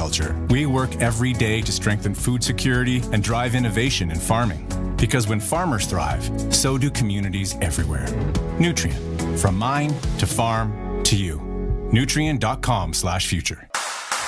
agriculture. We work every day to strengthen food security and drive innovation in farming. Because when farmers thrive, so do communities everywhere. Nutrien, from mine to farm to you. Nutrien.com/future.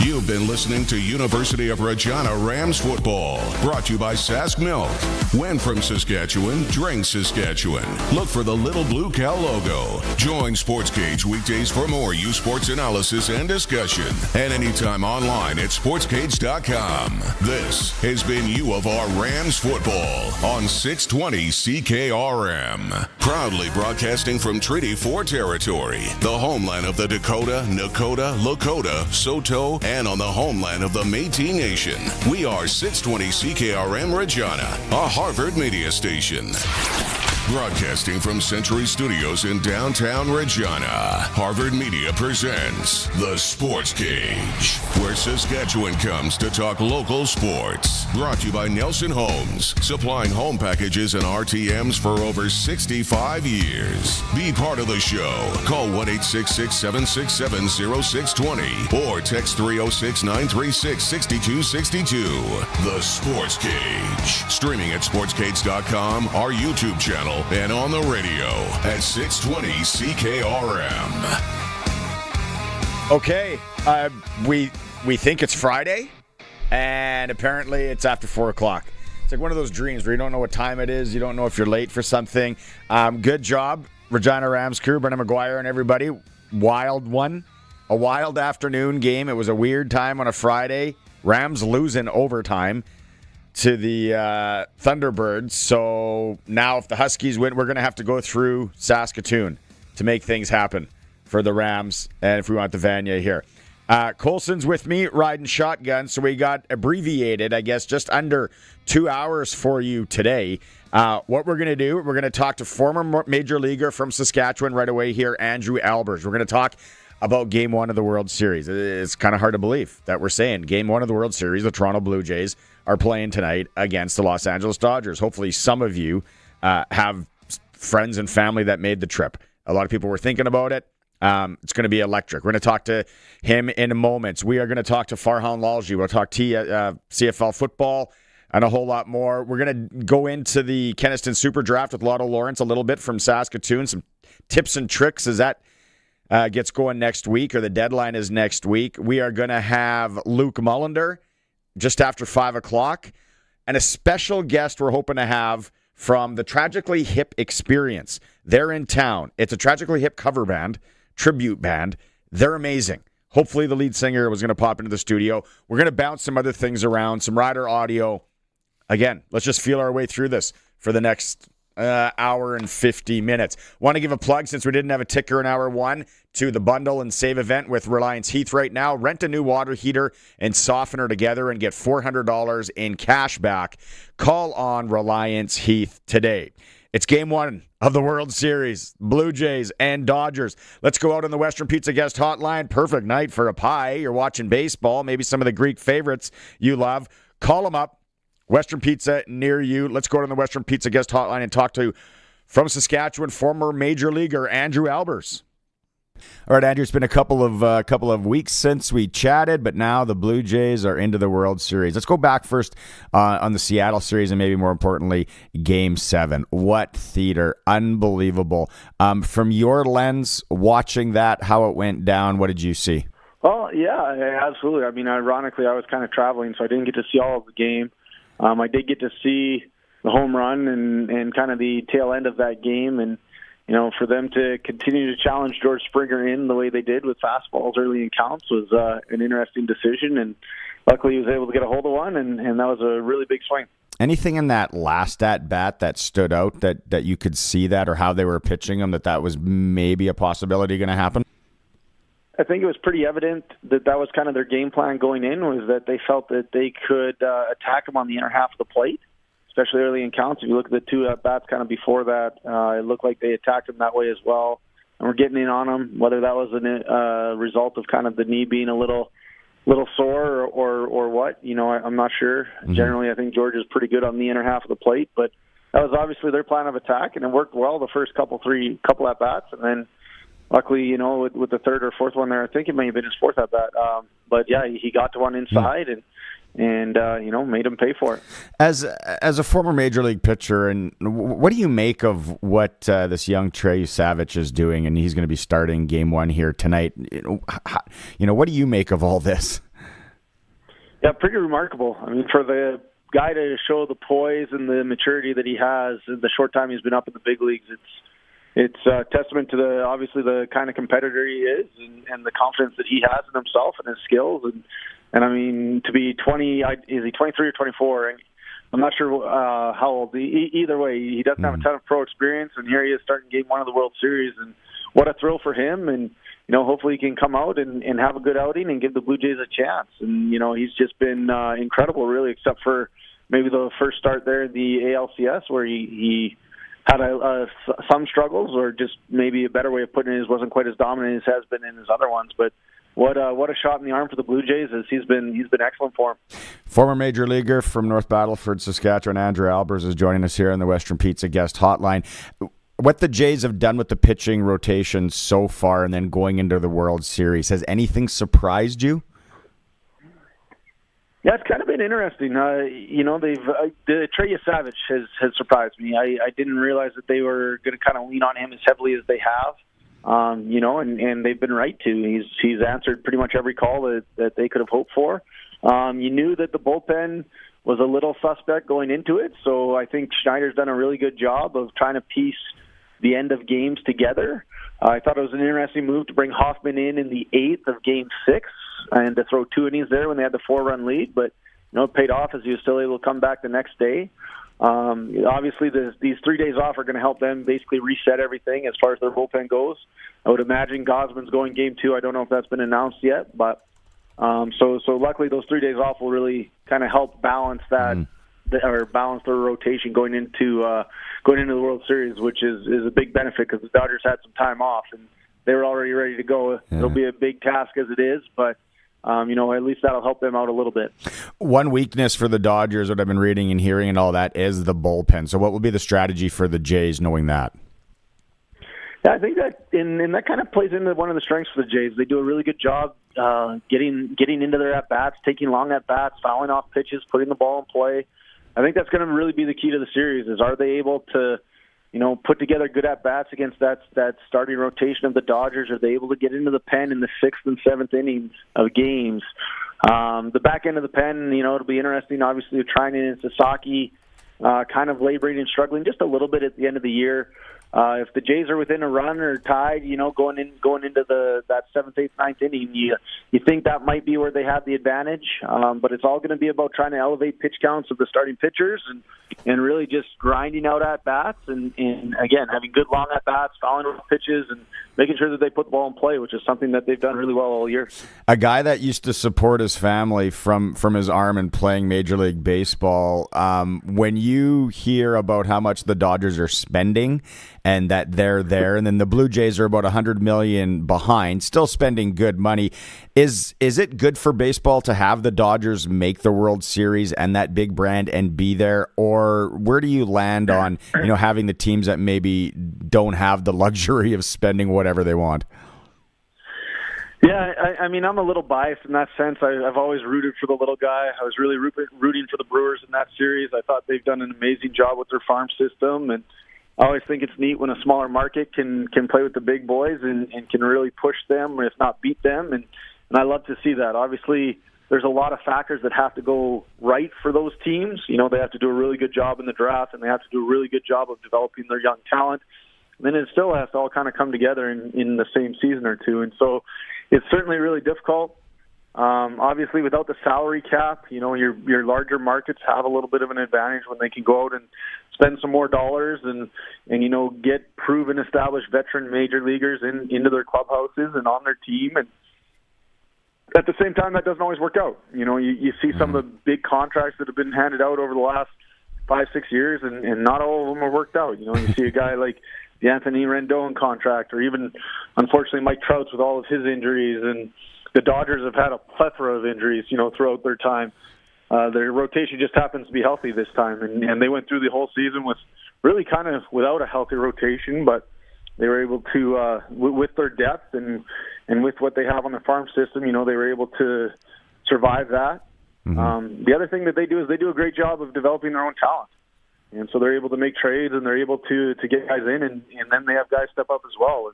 You've been listening to University of Regina Rams football, brought to you by Sask Milk. When from Saskatchewan, drink Saskatchewan. Look for the little blue cow logo. Join Sportscage weekdays for more U Sports analysis and discussion, and anytime online at sportscage.com. This has been U of R Rams football on 620 CKRM. Proudly broadcasting from Treaty 4 territory, the homeland of the Dakota, Nakota, Lakota, Saulteaux, and on the homeland of the Métis Nation. We are 620 CKRM Regina, a Harvard media station. Broadcasting from Century Studios in downtown Regina, Harvard Media presents The Sports Cage, where Saskatchewan comes to talk local sports. Brought to you by Nelson Homes, supplying home packages and RTMs for over 65 years. Be part of the show. Call 1-866-767-0620 or text 306-936-6262. The Sports Cage. Streaming at sportscage.com, our YouTube channel, and on the radio at 620 CKRM. Okay, we think it's Friday, and apparently it's after 4 o'clock. It's like one of those dreams where you don't know what time it is, you don't know if you're late for something. Good job, Regina Rams crew, Brendan McGuire and everybody. Wild one. A wild afternoon game. It was a weird time on a Friday. Rams losing overtime to the Thunderbirds. So now if the Huskies win, we're going to have to go through Saskatoon to make things happen for the Rams, and if we want the Vanya here. Colson's with me, riding shotgun, so we got abbreviated, I guess, just under 2 hours for you today. What we're going to do, we're going to talk to former Major Leaguer from Saskatchewan right away here, Andrew Albers. We're going to talk about Game 1 of the World Series. It's kind of hard to believe that we're saying Game 1 of the World Series, the Toronto Blue Jays are playing tonight against the Los Angeles Dodgers. Hopefully some of you have friends and family that made the trip. A lot of people were thinking about it. It's going to be electric. We're going to talk to him in moments. We are going to talk to Farhan Lalji. We'll talk CFL football and a whole lot more. We're going to go into the Kenaston Super Draft with Lotto Lawrence a little bit from Saskatoon. Some tips and tricks as that gets going next week, or the deadline is next week. We are going to have Luke Mullinder just after 5 o'clock, and a special guest we're hoping to have from the Tragically Hip Experience. They're in town. It's a Tragically Hip cover band, tribute band. They're amazing. Hopefully the lead singer was going to pop into the studio. We're going to bounce some other things around, some rider audio. Again, let's just feel our way through this for the next hour and 50 minutes. Want to give a plug, since we didn't have a ticker in hour one, to the bundle and save event with Reliance Heath right now. Rent a new water heater and softener together and get $400 in cash back. Call on Reliance Heath today. It's Game 1 of the World Series, Blue Jays and Dodgers. Let's go out on the Western Pizza Guest Hotline. Perfect night for a pie. You're watching baseball, maybe some of the Greek favorites you love. Call them up. Western Pizza near you. Let's go to the Western Pizza Guest Hotline and talk to, from Saskatchewan, former Major Leaguer Andrew Albers. All right, Andrew, it's been a couple of weeks since we chatted, but now the Blue Jays are into the World Series. Let's go back first on the Seattle series, and maybe more importantly, Game 7. What theater. Unbelievable. From your lens, watching that, how it went down, what did you see? Well, yeah, absolutely. I mean, ironically, I was kind of traveling, so I didn't get to see all of the game. I did get to see the home run and kind of the tail end of that game. And, you know, for them to continue to challenge George Springer in the way they did with fastballs early in counts was an interesting decision. And luckily he was able to get a hold of one, and that was a really big swing. Anything in that last at-bat that stood out that you could see that, or how they were pitching them, that was maybe a possibility going to happen? I think it was pretty evident that was kind of their game plan going in, was that they felt that they could attack him on the inner half of the plate, especially early in counts. If you look at the two at-bats kind of before that, it looked like they attacked him that way as well. And we're getting in on him, whether that was a result of kind of the knee being a little sore or what. You know, I'm not sure. Mm-hmm. Generally, I think George is pretty good on the inner half of the plate, but that was obviously their plan of attack, and it worked well the first couple at-bats, and then luckily, with the third or fourth one there, I think it may have been his fourth at bat. But yeah, he got to one inside and made him pay for it. As a former major league pitcher, and what do you make of what this young Trey Savage is doing? And he's going to be starting game one here tonight. What do you make of all this? Yeah, pretty remarkable. I mean, for the guy to show the poise and the maturity that he has in the short time he's been up in the big leagues, it's a testament to obviously the kind of competitor he is and the confidence that he has in himself and his skills. And I mean, to be 20, is he 23 or 24? I'm not sure how old. Either way, he doesn't have a ton of pro experience, and here he is starting game one of the World Series. And what a thrill for him. And, hopefully he can come out and have a good outing and give the Blue Jays a chance. And, he's just been incredible, really, except for maybe the first start there in the ALCS where he had some struggles, or just maybe a better way of putting it is wasn't quite as dominant as has been in his other ones. But what a shot in the arm for the Blue Jays, as he's been excellent for him. Former major leaguer from North Battleford, Saskatchewan, Andrew Albers is joining us here on the Western Pizza Guest Hotline. What the Jays have done with the pitching rotation so far and then going into the World Series, has anything surprised you? Yeah, it's kind of been interesting. The Trey Savage has surprised me. I didn't realize that they were going to kind of lean on him as heavily as they have. And they've been right to. He's answered pretty much every call that they could have hoped for. You knew that the bullpen was a little suspect going into it, so I think Schneider's done a really good job of trying to piece the end of games together. I thought it was an interesting move to bring Hoffman in the 8th of Game 6 and to throw 2 innings there when they had the 4-run lead, but it paid off as he was still able to come back the next day. Obviously, these 3 days off are going to help them basically reset everything as far as their bullpen goes. I would imagine Gosman's going game 2. I don't know if that's been announced yet, but so luckily those 3 days off will really kind of help balance that or balance their rotation going into the World Series, which is a big benefit because the Dodgers had some time off and they were already ready to go. Yeah. It'll be a big task as it is, but at least that'll help them out a little bit. One weakness for the Dodgers, what I've been reading and hearing and all that, is the bullpen. So what will be the strategy for the Jays knowing that? Yeah, I think that and that kind of plays into one of the strengths for the Jays. They do a really good job getting into their at-bats, taking long at-bats, fouling off pitches, putting the ball in play. I think that's going to really be the key to the series is are they able to put together good at-bats against that starting rotation of the Dodgers? Are they able to get into the pen in the 6th and 7th innings of games? The back end of the pen, it'll be interesting. Obviously, Treinen and Sasaki kind of laboring and struggling just a little bit at the end of the year. If the Jays are within a run or tied, going into that 7th, 8th, 9th inning, you think that might be where they have the advantage. But it's all going to be about trying to elevate pitch counts of the starting pitchers and really just grinding out at bats and again having good long at bats, fouling off pitches, and making sure that they put the ball in play, which is something that they've done really well all year. A guy that used to support his family from his arm and playing Major League Baseball. When you hear about how much the Dodgers are spending and that they're there, and then the Blue Jays are about $100 million behind, still spending good money. Is it good for baseball to have the Dodgers make the World Series and that big brand and be there, or where do you land on having the teams that maybe don't have the luxury of spending whatever they want? Yeah, I mean, I'm a little biased in that sense. I've always rooted for the little guy. I was really rooting for the Brewers in that series. I thought they've done an amazing job with their farm system, and I always think it's neat when a smaller market can play with the big boys and can really push them, or if not beat them, and I love to see that. Obviously, there's a lot of factors that have to go right for those teams. They have to do a really good job in the draft, and they have to do a really good job of developing their young talent. And then it still has to all kind of come together in the same season or two. And so it's certainly really difficult. Obviously, without the salary cap, your larger markets have a little bit of an advantage when they can go out and spend some more dollars and get proven, established veteran major leaguers into their clubhouses and on their team. And at the same time, that doesn't always work out. You see some of the big contracts that have been handed out over the last 5-6 years, and not all of them are worked out. You see a guy like the Anthony Rendon contract, or even, unfortunately, Mike Trout's with all of his injuries. And the Dodgers have had a plethora of injuries, throughout their time. Their rotation just happens to be healthy this time, and they went through the whole season with really kind of without a healthy rotation, but They were able to, with their depth and with what they have on the farm system, they were able to survive that. Mm-hmm. The other thing that they do is they do a great job of developing their own talent. And so they're able to make trades and they're able to get guys in, and then they have guys step up as well.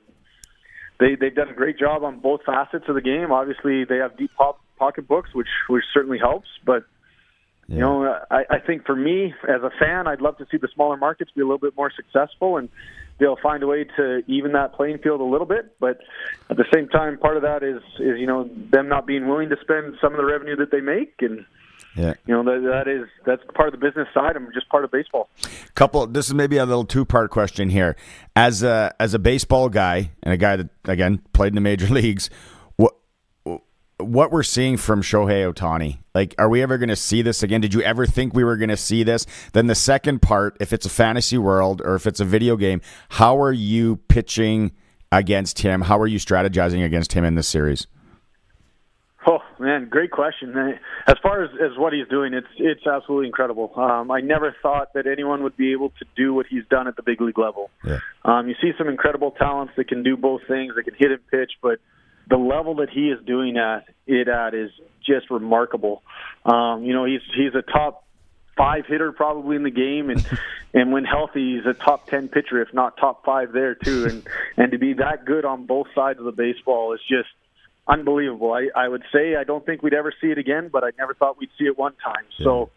And they've done a great job on both facets of the game. Obviously, they have deep pocketbooks, which certainly helps. But, I think for me, as a fan, I'd love to see the smaller markets be a little bit more successful, and they'll find a way to even that playing field a little bit. But at the same time, part of that is them not being willing to spend some of the revenue that they make, and that's part of the business side and just part of baseball. This is maybe a little two-part question here. As a baseball guy and a guy that again played in the major leagues, what we're seeing from Shohei Ohtani, like, are we ever going to see this again? Did you ever think we were going to see this? Then the second part, if it's a fantasy world or if it's a video game, how are you pitching against him? How are you strategizing against him in this series? Oh, man, great question. As far as what he's doing, it's absolutely incredible. I never thought that anyone would be able to do what he's done at the big league level. Yeah. You see some incredible talents that can do both things. They can hit and pitch, but the level that he is doing at is just remarkable. He's a top 5 hitter probably in the game, and when healthy, he's a top 10 pitcher, if not top 5 there too. And to be that good on both sides of the baseball is just unbelievable. I would say I don't think we'd ever see it again, but I never thought we'd see it one time. Yeah. So,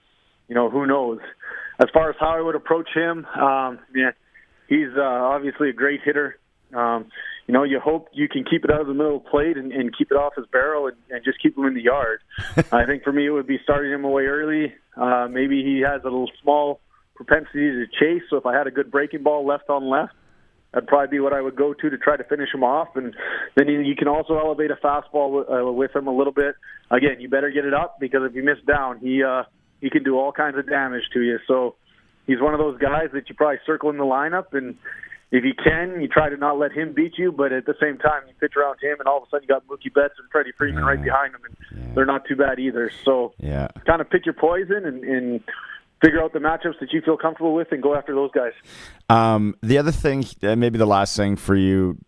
who knows? As far as how I would approach him, he's obviously a great hitter. You hope you can keep it out of the middle of the plate and keep it off his barrel and just keep him in the yard. I think for me it would be starting him away early. Maybe he has a little small propensity to chase, so if I had a good breaking ball left on left, that'd probably be what I would go to try to finish him off. And then you can also elevate a fastball with him a little bit. Again, you better get it up, because if you miss down, he can do all kinds of damage to you. So he's one of those guys that you probably circle in the lineup, and if you can, you try to not let him beat you, but at the same time, you pitch around him, and all of a sudden you got Mookie Betts and Freddie Freeman right behind him, and they're not too bad either. So kind of pick your poison and figure out the matchups that you feel comfortable with and go after those guys. The other thing, maybe the last thing for you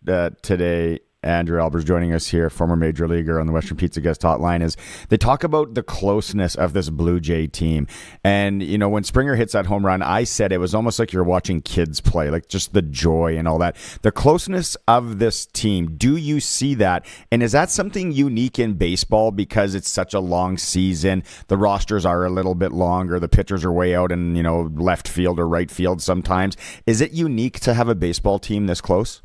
today, Andrew Albers joining us here, former major leaguer on the Western Pizza Guest Hotline, is they talk about the closeness of this Blue Jay team. And, when Springer hits that home run, I said it was almost like you're watching kids play, like just the joy and all that. The closeness of this team, do you see that? And is that something unique in baseball because it's such a long season? The rosters are a little bit longer. The pitchers are way out in, left field or right field sometimes. Is it unique to have a baseball team this close?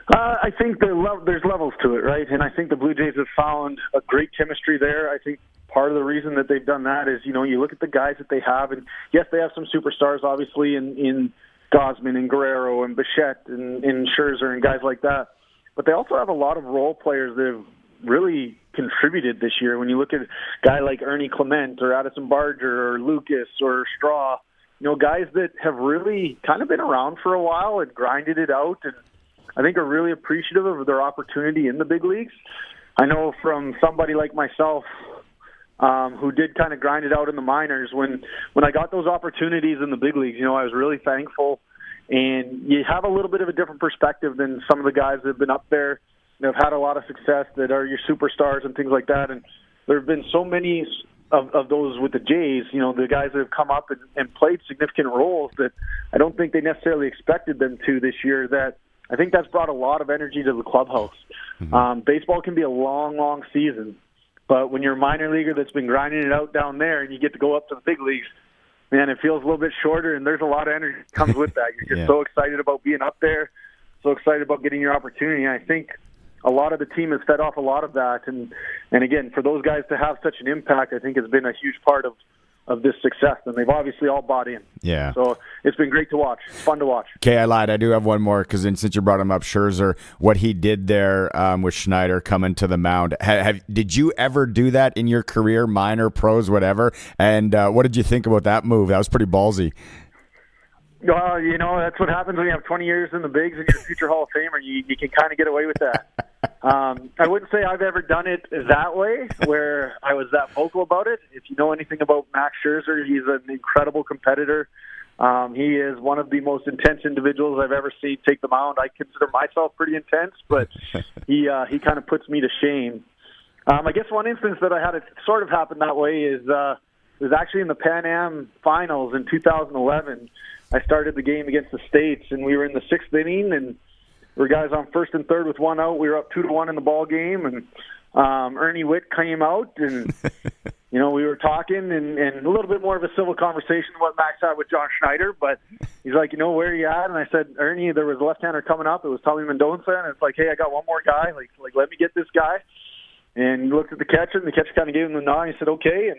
I think there's levels to it, right? And I think the Blue Jays have found a great chemistry there. I think part of the reason that they've done that is, you look at the guys that they have, and yes, they have some superstars, obviously, in Gausman and Guerrero and Bichette and Scherzer and guys like that. But they also have a lot of role players that have really contributed this year. When you look at a guy like Ernie Clement or Addison Barger or Lucas or Straw, guys that have really kind of been around for a while and grinded it out, and I think are really appreciative of their opportunity in the big leagues. I know from somebody like myself who did kind of grind it out in the minors, when I got those opportunities in the big leagues, I was really thankful. And you have a little bit of a different perspective than some of the guys that have been up there that have had a lot of success, that are your superstars and things like that. And there have been so many of those with the Jays, the guys that have come up and played significant roles that I don't think they necessarily expected them to this year, that I think that's brought a lot of energy to the clubhouse. Mm-hmm. Baseball can be a long, long season, but when you're a minor leaguer that's been grinding it out down there and you get to go up to the big leagues, man, it feels a little bit shorter, and there's a lot of energy that comes with that. You're just so excited about being up there, so excited about getting your opportunity. And I think a lot of the team has fed off a lot of that. And again, for those guys to have such an impact, I think has been a huge part of this success, and they've obviously all bought in. Yeah. So it's been great to watch. It's fun to watch. Okay, I lied. I do have one more, because since you brought him up, Scherzer, what he did there with Schneider coming to the mound. Did you ever do that in your career, minor, pros, whatever? And what did you think about that move? That was pretty ballsy. Well, that's what happens when you have 20 years in the bigs and you're a future Hall of Famer. You can kind of get away with that. I wouldn't say I've ever done it that way, where I was that vocal about it. If you know anything about Max Scherzer, he's an incredible competitor. He is one of the most intense individuals I've ever seen take the mound. I consider myself pretty intense, but he kind of puts me to shame. I guess one instance that I had it sort of happen that way is it was actually in the Pan Am Finals in 2011. I started the game against the States, and we were in the 6th inning, and we were guys on 1st and 3rd with 1 out. We were up 2-1 in the ball game, and Ernie Witt came out, and we were talking, and a little bit more of a civil conversation than what Max had with John Schneider, but he's like, where are you at? And I said, Ernie, there was a left-hander coming up. It was Tommy Mendoza, and it's like, hey, I got one more guy. Like let me get this guy. And he looked at the catcher, and the catcher kind of gave him the nod, and he said, okay, and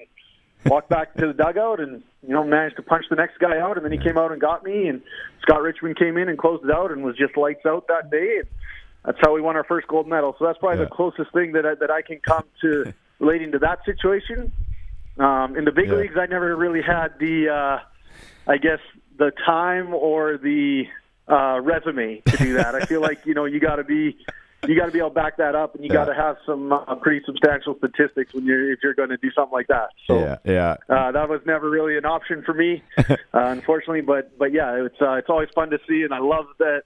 walked back to the dugout and, managed to punch the next guy out. And then he came out and got me, and Scott Richmond came in and closed it out and was just lights out that day. And that's how we won our first gold medal. So that's probably the closest thing that I can come to relating to that situation. In the big leagues, I never really had the time or the resume to do that. I feel like, you got to be able to back that up, and you got to have some pretty substantial statistics if you're going to do something like that. So that was never really an option for me, unfortunately. But it's always fun to see, and I love that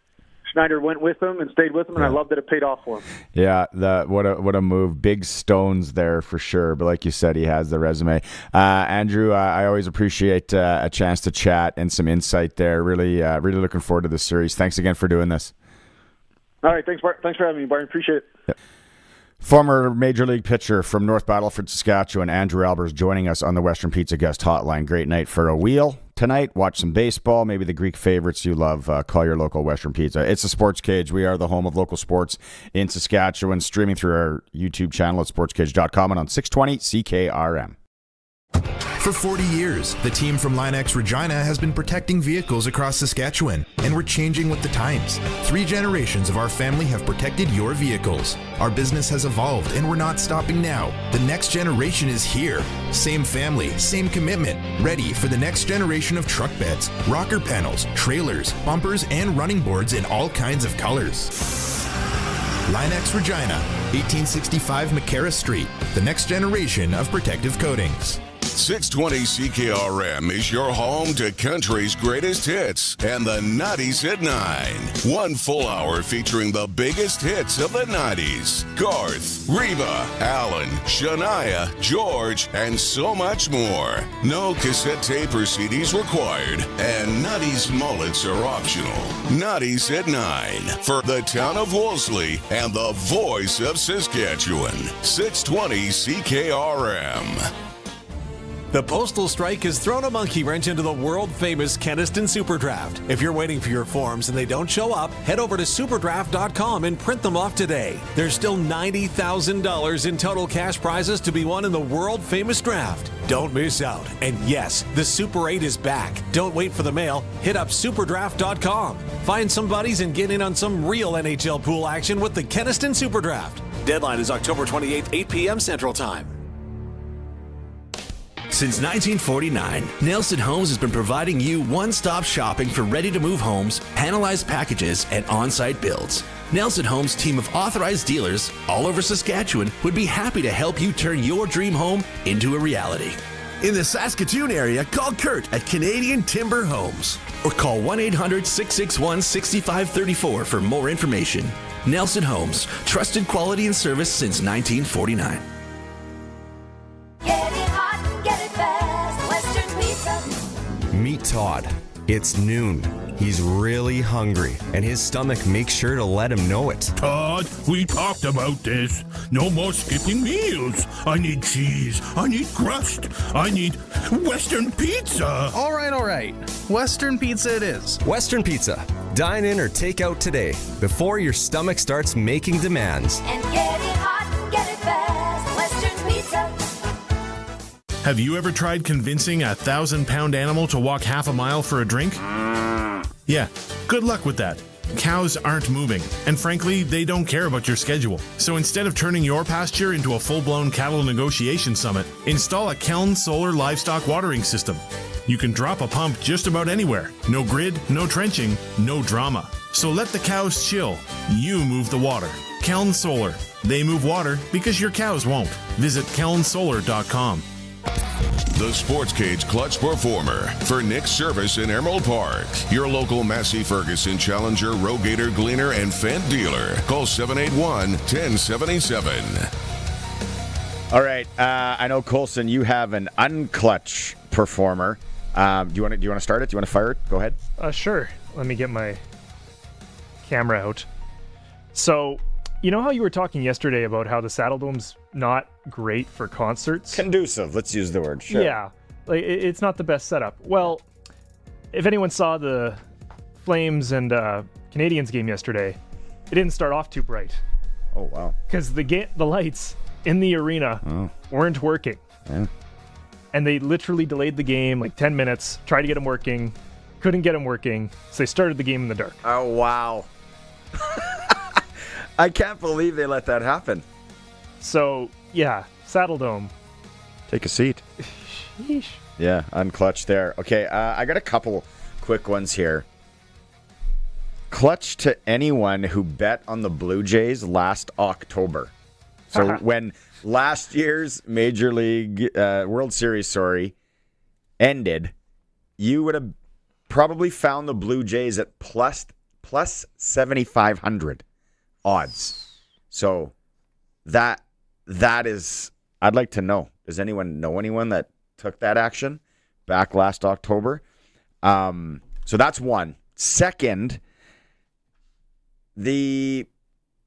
Schneider went with him and stayed with him, and I love that it paid off for him. Yeah, what a move. Big stones there for sure. But like you said, he has the resume. Andrew, I always appreciate a chance to chat and some insight there. Really looking forward to this series. Thanks again for doing this. All right, thanks for having me, Barton. Appreciate it. Yep. Former Major League pitcher from North Battleford, Saskatchewan, Andrew Albers, joining us on the Western Pizza Guest Hotline. Great night for a wheel tonight. Watch some baseball, maybe the Greek favorites you love. Call your local Western Pizza. It's the Sportscage. We are the home of local sports in Saskatchewan, streaming through our YouTube channel at sportscage.com and on 620 CKRM. For 40 years, the team from Linex Regina has been protecting vehicles across Saskatchewan, and we're changing with the times. 3 generations of our family have protected your vehicles. Our business has evolved, and we're not stopping now. The next generation is here. Same family, same commitment, ready for the next generation of truck beds, rocker panels, trailers, bumpers, and running boards in all kinds of colors. Linex Regina, 1865 McCarra Street, the next generation of protective coatings. 620 CKRM is your home to country's greatest hits and the 90s at 9. 1 full hour featuring the biggest hits of the 90s. Garth, Reba, Alan, Shania, George, and so much more. No cassette tape or CDs required, and 90s mullets are optional. 90s at 9 for the town of Wolseley and the voice of Saskatchewan. 620 CKRM. The postal strike has thrown a monkey wrench into the world-famous Kenaston Superdraft. If you're waiting for your forms and they don't show up, head over to superdraft.com and print them off today. There's still $90,000 in total cash prizes to be won in the world-famous draft. Don't miss out. And yes, the Super 8 is back. Don't wait for the mail. Hit up superdraft.com. Find some buddies and get in on some real NHL pool action with the Kenaston Superdraft. Deadline is October 28th, 8 p.m. Central Time. Since 1949, Nelson Homes has been providing you one-stop shopping for ready-to-move homes, panelized packages, and on-site builds. Nelson Homes' team of authorized dealers all over Saskatchewan would be happy to help you turn your dream home into a reality. In the Saskatoon area, call Kurt at Canadian Timber Homes or call 1-800-661-6534 for more information. Nelson Homes, trusted quality and service since 1949. Meet Todd. It's noon. He's really hungry, and his stomach makes sure to let him know it. Todd, we talked about this. No more skipping meals. I need cheese. I need crust. I need Western pizza. All right. Western pizza it is. Western Pizza. Dine in or take out today before your stomach starts making demands. And get it hot and get it fast. Western Pizza. Have you ever tried convincing a 1,000-pound animal to walk half a mile for a drink? Yeah, good luck with that. Cows aren't moving, and frankly, they don't care about your schedule. So instead of turning your pasture into a full-blown cattle negotiation summit, install a Keln solar livestock watering system. You can drop a pump just about anywhere. No grid, no trenching, no drama. So let the cows chill. You move the water. Keln Solar. They move water because your cows won't. Visit kelnsolar.com. the Sportscage Clutch Performer for Nick's Service in Emerald Park. Your local Massey Ferguson Challenger, Rogator, Gleaner, and Fendt dealer. Call 781-1077. All right. I know, Colson, you have an unclutch performer. Do you want to start it? Do you want to fire it? Go ahead. Sure. Let me get my camera out. So, you know how you were talking yesterday about how the Saddle Dome's not great for concerts? Conducive. Let's use the word. Sure. Yeah. Like, it's not the best setup. Well, if anyone saw the Flames and Canadiens game yesterday, it didn't start off too bright. Oh, wow. Because the lights in the arena weren't working. Yeah. And they literally delayed the game like 10 minutes, tried to get them working, couldn't get them working, so they started the game in the dark. Oh, wow. I can't believe they let that happen. So, yeah, Saddle Dome. Take a seat. Sheesh. Yeah, unclutch there. Okay, I got a couple quick ones here. Clutch to anyone who bet on the Blue Jays last October. So when last year's Major League World Series, ended, you would have probably found the Blue Jays at plus 7,500 odds. So that is, I'd like to know. Does anyone know anyone that took that action back last October? So that's one. Second,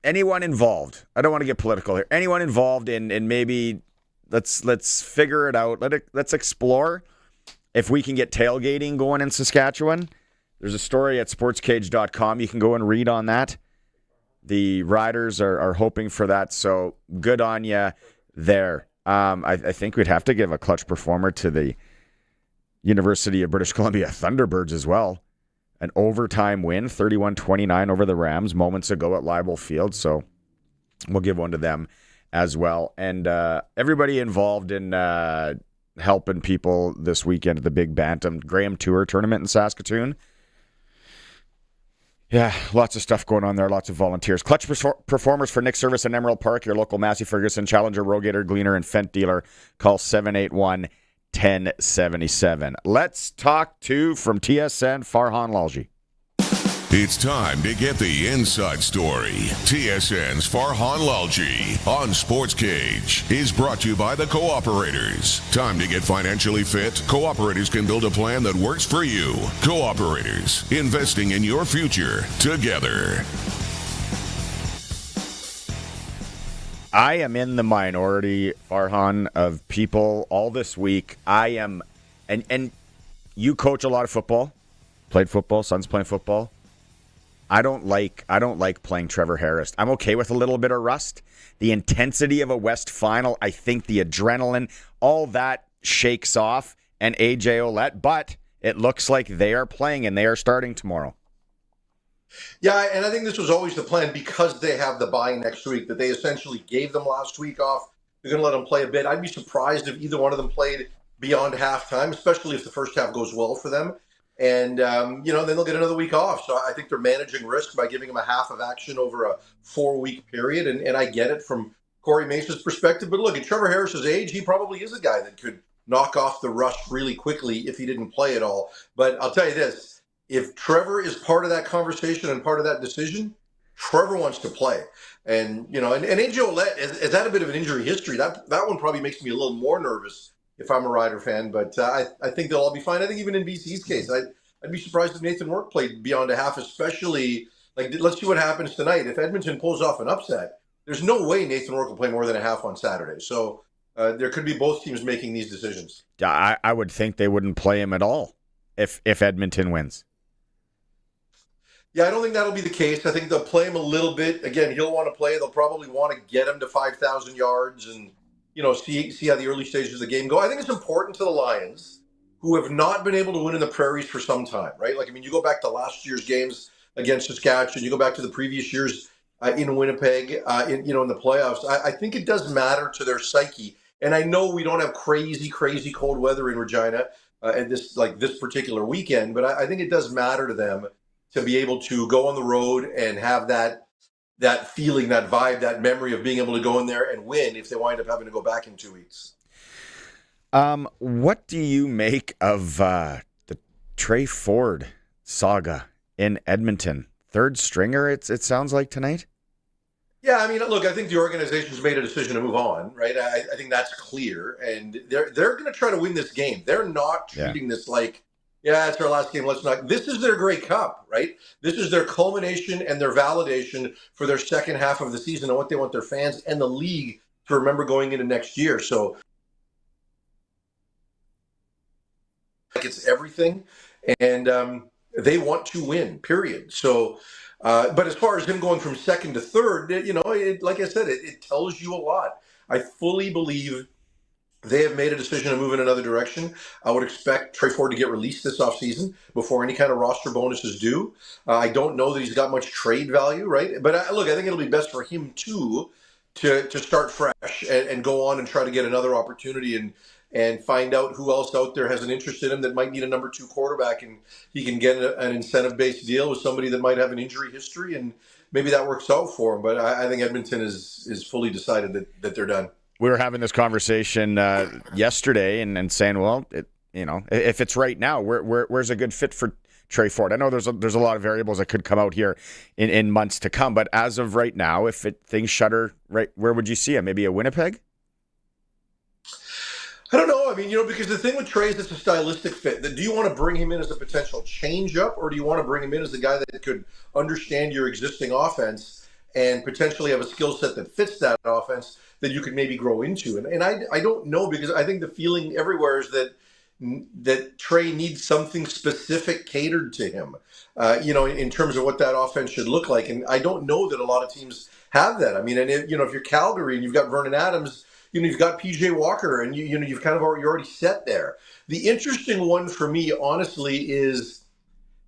anyone involved. I don't want to get political here. Anyone involved in maybe let's figure it out. Let's explore if we can get tailgating going in Saskatchewan. There's a story at sportscage.com. You can go and read on that. The Riders are hoping for that, so good on you there. I think we'd have to give a clutch performer to the University of British Columbia Thunderbirds as well. An overtime win, 31-29 over the Rams moments ago at Leibel Field, so we'll give one to them as well. And everybody involved in helping people this weekend at the Big Bantam Graham Tour Tournament in Saskatoon. Yeah, lots of stuff going on there, lots of volunteers. Clutch performers for Nick's Service in Emerald Park, your local Massey Ferguson Challenger, Rogator, Gleaner, and Fendt dealer. Call 781-1077. Let's talk to, from TSN, Farhan Lalji. It's time to get the inside story. TSN's Farhan Lalji on Sportscage is brought to you by the Cooperators. Time to get financially fit? Cooperators can build a plan that works for you. Cooperators, investing in your future together. I am in the minority, Farhan, of people all this week. I am, and you coach a lot of football, played football, son's playing football. I don't like playing Trevor Harris. I'm okay with a little bit of rust. The intensity of a West final, I think the adrenaline, all that shakes off, and AJ Ouellette, but it looks like they are playing and they are starting tomorrow. Yeah, and I think this was always the plan because they have the bye next week, that they essentially gave them last week off. They're going to let them play a bit. I'd be surprised if either one of them played beyond halftime, especially if the first half goes well for them. And, then they'll get another week off. So I think they're managing risk by giving them a half of action over a 4-week period. And I get it from Corey Mace's perspective. But look, at Trevor Harris's age, he probably is a guy that could knock off the rust really quickly if he didn't play at all. But I'll tell you this, if Trevor is part of that conversation and part of that decision, Trevor wants to play. And, and AJ Ouellette has had a bit of an injury history. That one probably makes me a little more nervous if I'm a Rider fan, but I think they'll all be fine. I think even in BC's case, I'd be surprised if Nathan Rourke played beyond a half, especially, let's see what happens tonight. If Edmonton pulls off an upset, there's no way Nathan Rourke will play more than a half on Saturday. So there could be both teams making these decisions. I would think they wouldn't play him at all if Edmonton wins. Yeah, I don't think that'll be the case. I think they'll play him a little bit. Again, he'll want to play. They'll probably want to get him to 5,000 yards and see how the early stages of the game go. I think it's important to the Lions, who have not been able to win in the Prairies for some time, right? You go back to last year's games against Saskatchewan, you go back to the previous years in Winnipeg, in the playoffs. I think it does matter to their psyche. And I know we don't have crazy cold weather in Regina at this particular weekend, but I think it does matter to them to be able to go on the road and have that feeling, that vibe, that memory of being able to go in there and win if they wind up having to go back in 2 weeks. What do you make of the Trey Ford saga in Edmonton? Third stringer, it sounds like tonight? Yeah, I mean, look, I think the organization's made a decision to move on, right? I think that's clear, and they're going to try to win this game. They're not treating this like, yeah, it's our last game. Let's not. This is their Grey Cup, right? This is their culmination and their validation for their second half of the season and what they want their fans and the league to remember going into next year. So, like, it's everything, and they want to win. Period. So. But as far as him going from second to third, like I said, it tells you a lot. I fully believe they have made a decision to move in another direction. I would expect Trey Ford to get released this offseason before any kind of roster bonuses due. I don't know that he's got much trade value, right? But I think it'll be best for him too to start fresh and go on and try to get another opportunity and find out who else out there has an interest in him that might need a number 2 quarterback, and he can get an incentive-based deal with somebody that might have an injury history, and maybe that works out for him. But I think Edmonton is fully decided that they're done. We were having this conversation yesterday and saying, well, if it's right now, where's a good fit for Trey Ford? I know there's a lot of variables that could come out here in months to come, but as of right now, if things shutter, right, where would you see him? Maybe a Winnipeg? I don't know. I mean, because the thing with Trey is it's a stylistic fit. Do you want to bring him in as a potential change-up, or do you want to bring him in as the guy that could understand your existing offense and potentially have a skill set that fits that offense that you could maybe grow into? And I don't know, because I think the feeling everywhere is that Trey needs something specific catered to him, in terms of what that offense should look like. And I don't know that a lot of teams have that. I mean, and if you're Calgary and you've got Vernon Adams, you've got PJ Walker, and you've kind of you're already set there. The interesting one for me, honestly, is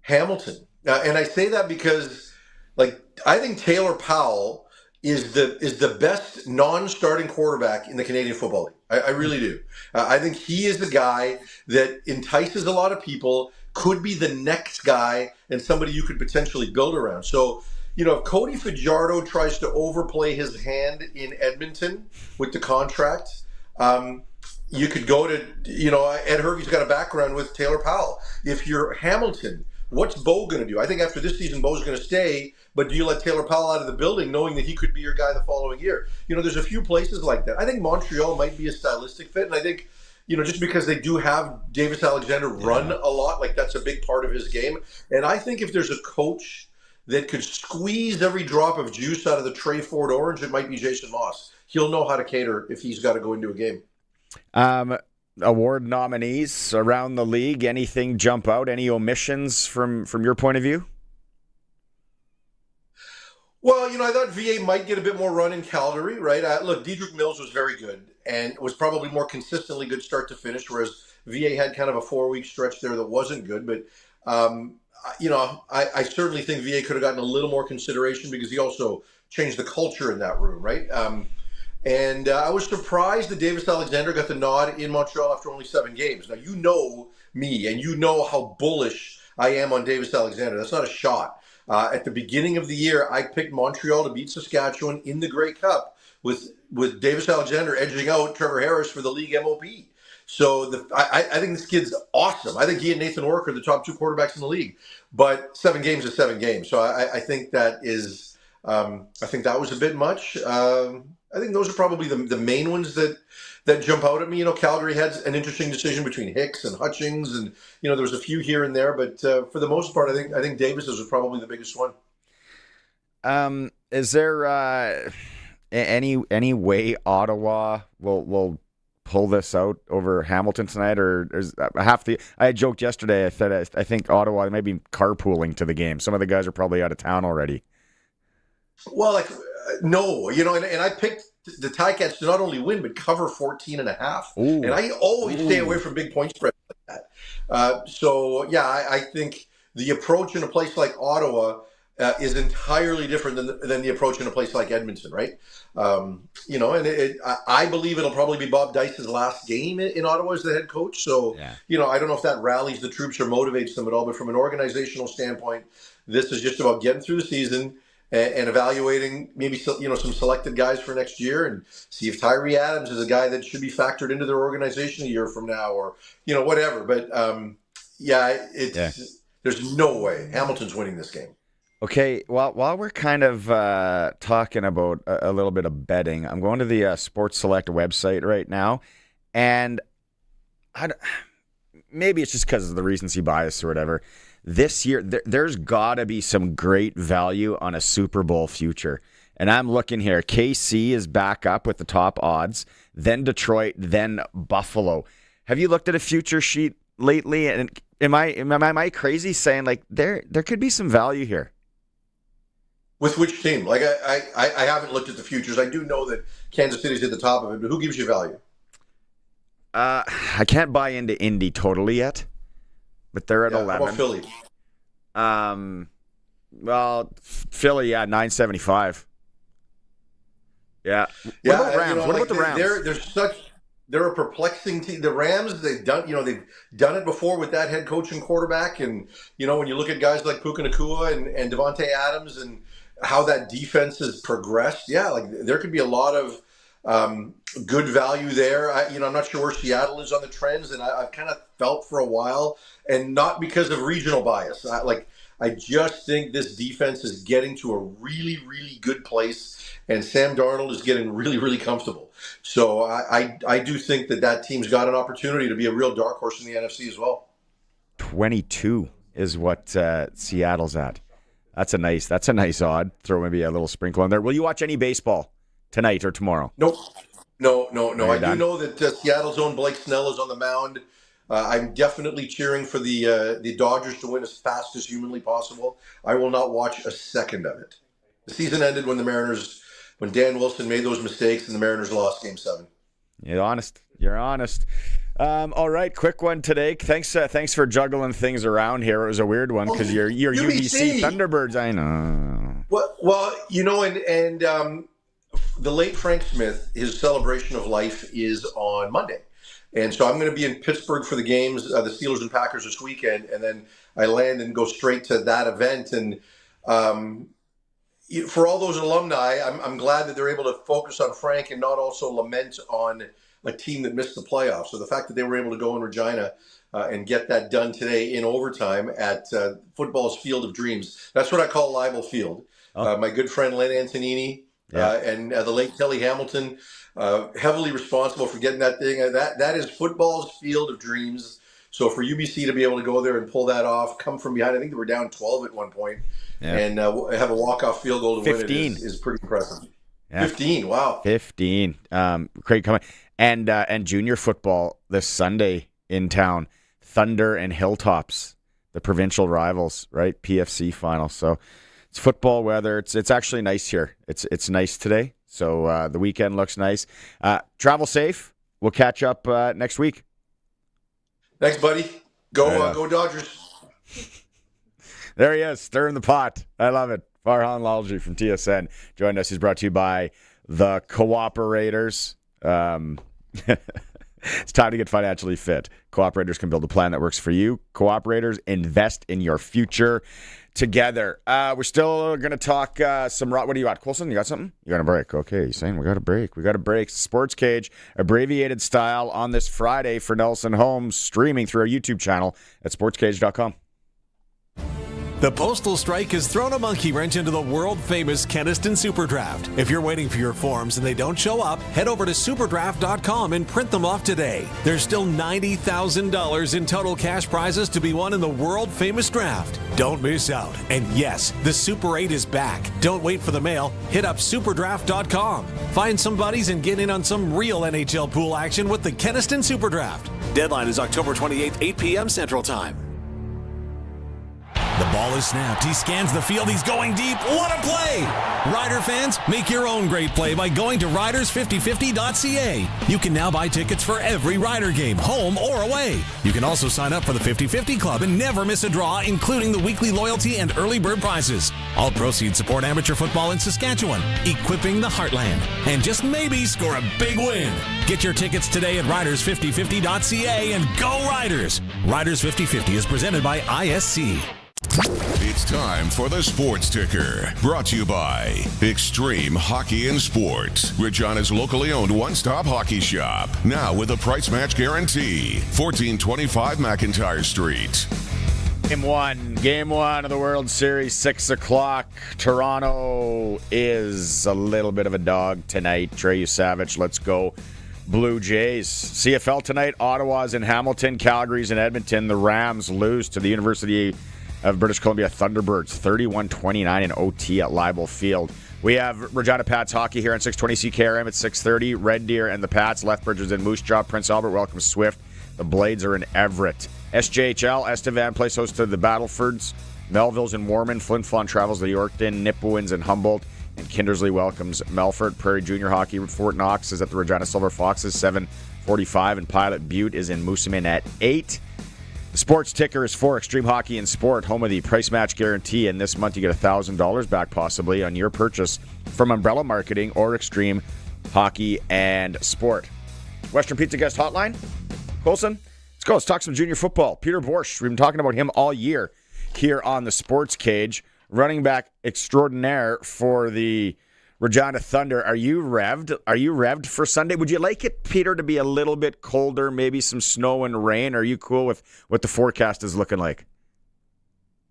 Hamilton, and I say that because, I think Taylor Powell is the best non-starting quarterback in the Canadian Football League. I really do. I think he is the guy that entices a lot of people. Could be the next guy and somebody you could potentially build around. So. If Cody Fajardo tries to overplay his hand in Edmonton with the contract, you could go to, Ed Hervey's got a background with Taylor Powell. If you're Hamilton, what's Bo going to do? I think after this season, Bo's going to stay, but do you let Taylor Powell out of the building knowing that he could be your guy the following year? There's a few places like that. I think Montreal might be a stylistic fit, and I think, just because they do have Davis Alexander run a lot, that's a big part of his game. And I think if there's a coach that could squeeze every drop of juice out of the Trey Ford orange, it might be Jason Moss. He'll know how to cater if he's got to go into a game. Award nominees around the league, anything jump out? Any omissions from your point of view? Well, I thought VA might get a bit more run in Calgary, right? Look, Dedrick Mills was very good and was probably more consistently good start to finish, whereas VA had kind of a 4-week stretch there that wasn't good. But, I certainly think VA could have gotten a little more consideration because he also changed the culture in that room, right? And I was surprised that Davis Alexander got the nod in Montreal after only 7 games. Now, you know me, and you know how bullish I am on Davis Alexander. That's not a shot. At the beginning of the year, I picked Montreal to beat Saskatchewan in the Grey Cup with Davis Alexander edging out Trevor Harris for the league MOP. So I think this kid's awesome. I think he and Nathan Ork are the top 2 quarterbacks in the league. But 7 games is 7 games. So I think that is I think that was a bit much. I think those are probably the main ones that jump out at me. Calgary had an interesting decision between Hicks and Hutchings, and there was a few here and there. But for the most part, I think Davis's was probably the biggest one. Is there any way Ottawa will pull this out over Hamilton tonight, or I joked yesterday. I said I think Ottawa may be carpooling to the game. Some of the guys are probably out of town already. Well, no, and I picked the Ticats to not only win but cover 14.5. And I always stay away from big point spreads like that. So yeah, I think the approach in a place like Ottawa is entirely different than the approach in a place like Edmonton, right? I believe it'll probably be Bob Dice's last game in Ottawa as the head coach. So, I don't know if that rallies the troops or motivates them at all. But from an organizational standpoint, this is just about getting through the season and evaluating maybe some selected guys for next year, and see if Tyree Adams is a guy that should be factored into their organization a year from now, or whatever. But there's no way Hamilton's winning this game. Okay, well, while we're kind of talking about a little bit of betting, I'm going to the Sports Select website right now, and maybe it's just because of the recency bias or whatever. This year, there's got to be some great value on a Super Bowl future. And I'm looking here. KC is back up with the top odds, then Detroit, then Buffalo. Have you looked at a future sheet lately? And am I crazy saying like there could be some value here? With which team? Like I haven't looked at the futures. I do know that Kansas City's at the top of it, but who gives you value? I can't buy into Indy totally yet, but they're at 11. How about Philly? Well, Philly, 975. Yeah. What about Rams? What about the Rams? They're a perplexing team. The Rams, they've done it before with that head coach and quarterback, and when you look at guys like Puka Nacua and Devontae Adams and how that defense has progressed, there could be a lot of good value there. I'm not sure where Seattle is on the trends, and I've kind of felt for a while, and not because of regional bias. I just think this defense is getting to a really, really good place, and Sam Darnold is getting really, really comfortable. So I do think that team's got an opportunity to be a real dark horse in the NFC as well. 22 is what Seattle's at. That's a nice odd. Throw maybe a little sprinkle on there. Will you watch any baseball tonight or tomorrow? Nope. No. I do know that Seattle's own Blake Snell is on the mound. I'm definitely cheering for the Dodgers to win as fast as humanly possible. I will not watch a second of it. The season ended when Dan Wilson made those mistakes and the Mariners lost Game 7. You're honest. All right, quick one today. Thanks for juggling things around here. It was a weird one because you're UBC Thunderbirds. I know. Well, and the late Frank Smith, his celebration of life is on Monday. And so I'm going to be in Pittsburgh for the games, the Steelers and Packers this weekend, and then I land and go straight to that event. And for all those alumni, I'm glad that they're able to focus on Frank and not also lament on a team that missed the playoffs. So the fact that they were able to go in Regina and get that done today in overtime at football's Field of Dreams. That's what I call Leibel Field. My good friend Len Antonini and the late Kelly Hamilton, heavily responsible for getting that thing. That is football's Field of Dreams. So for UBC to be able to go there and pull that off, come from behind, I think they were down 12 at one point, and have a walk-off field goal to 15. win it is pretty impressive. Yeah. 15, wow. 15. Great comment. And junior football this Sunday in town, Thunder and Hilltops, the provincial rivals, right? PFC final. So it's football weather. It's actually nice here. It's nice today. So the weekend looks nice. Travel safe. We'll catch up next week. Thanks, buddy. Go Dodgers. There he is, stirring the pot. I love it. Farhan Lalji from TSN joined us. He's brought to you by the Cooperators. It's time to get financially fit. Cooperators can build a plan that works for you. Cooperators, invest in your future together. We're still going to talk some... What do you got, Coulson? You got something? You got a break. Okay, you're saying we got a break. Sportscage, abbreviated style on this Friday for Nelson Holmes, streaming through our YouTube channel at sportscage.com. The postal strike has thrown a monkey wrench into the world-famous Kenaston Superdraft. If you're waiting for your forms and they don't show up, head over to superdraft.com and print them off today. There's still $90,000 in total cash prizes to be won in the world-famous draft. Don't miss out. And yes, the Super 8 is back. Don't wait for the mail. Hit up superdraft.com. Find some buddies and get in on some real NHL pool action with the Kenaston Superdraft. Deadline is October 28th, 8 p.m. Central Time. The ball is snapped. He scans the field. He's going deep. What a play! Rider fans, make your own great play by going to riders5050.ca. You can now buy tickets for every Rider game, home or away. You can also sign up for the 50-50 Club and never miss a draw, including the weekly loyalty and early bird prizes. All proceeds support amateur football in Saskatchewan, equipping the heartland, and just maybe score a big win. Get your tickets today at riders5050.ca and go Riders! Riders 50-50 is presented by ISC. It's time for the Sports Ticker, brought to you by Extreme Hockey and Sport, Regina's locally owned one-stop hockey shop. Now with a price match guarantee. 1425 McIntyre Street. Game one of the World Series, 6 o'clock. Toronto is a little bit of a dog tonight. Treyu Savage, let's go Blue Jays. CFL tonight, Ottawa's in Hamilton, Calgary's in Edmonton. The Rams lose to the University of British Columbia Thunderbirds, 31-29 in OT at Leibel Field. We have Regina Pats hockey here on 620 CKRM at 6:30. Red Deer and the Pats. Lethbridge is in Moose Jaw. Prince Albert welcomes Swift. The Blades are in Everett. SJHL, Estevan plays host to the Battlefords. Melville's in Warman. Flin Flon travels to Yorkton. Nipawin's in Humboldt. And Kindersley welcomes Melfort. Prairie Junior Hockey. Fort Knox is at the Regina Silver Foxes, 7:45. And Pilot Butte is in Moosomin at 8. The Sports Ticker is for Extreme Hockey and Sport, home of the price match guarantee. And this month you get $1,000 back possibly on your purchase from Umbrella Marketing or Extreme Hockey and Sport. Western Pizza Guest Hotline. Colson, let's go. Let's talk some junior football. Peter Boersch, we've been talking about him all year here on the Sports Cage. Running back extraordinaire for the Regina Thunder. Are you revved? Are you revved for Sunday? Would you like it, Peter, to be a little bit colder, maybe some snow and rain? Are you cool with what the forecast is looking like?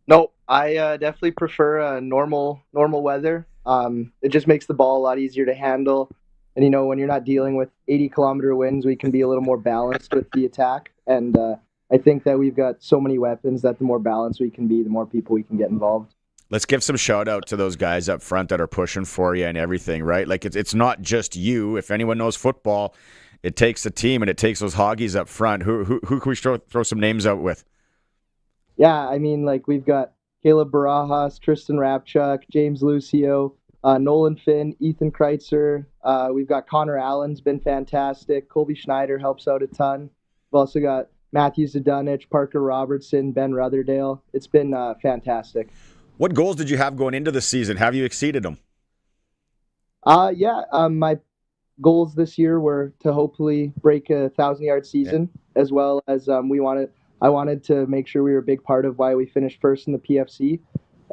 No, I definitely prefer normal weather. It just makes the ball a lot easier to handle. And, when you're not dealing with 80-kilometer winds, we can be a little more balanced with the attack. And I think that we've got so many weapons that the more balanced we can be, the more people we can get involved. Let's give some shout out to those guys up front that are pushing for you and everything, right? Like it's not just you. If anyone knows football, it takes a team and it takes those Hoggies up front. Who can we throw some names out with? Yeah, I mean, we've got Caleb Barajas, Tristan Rapchuk, James Lucio, Nolan Finn, Ethan Kreitzer. We've got Connor Allen's been fantastic. Colby Schneider helps out a ton. We've also got Matthew Zdunich, Parker Robertson, Ben Rotherdale. It's been fantastic. What goals did you have going into the season? Have you exceeded them? My goals this year were to hopefully break a 1,000-yard season, as well as I wanted to make sure we were a big part of why we finished first in the PFC.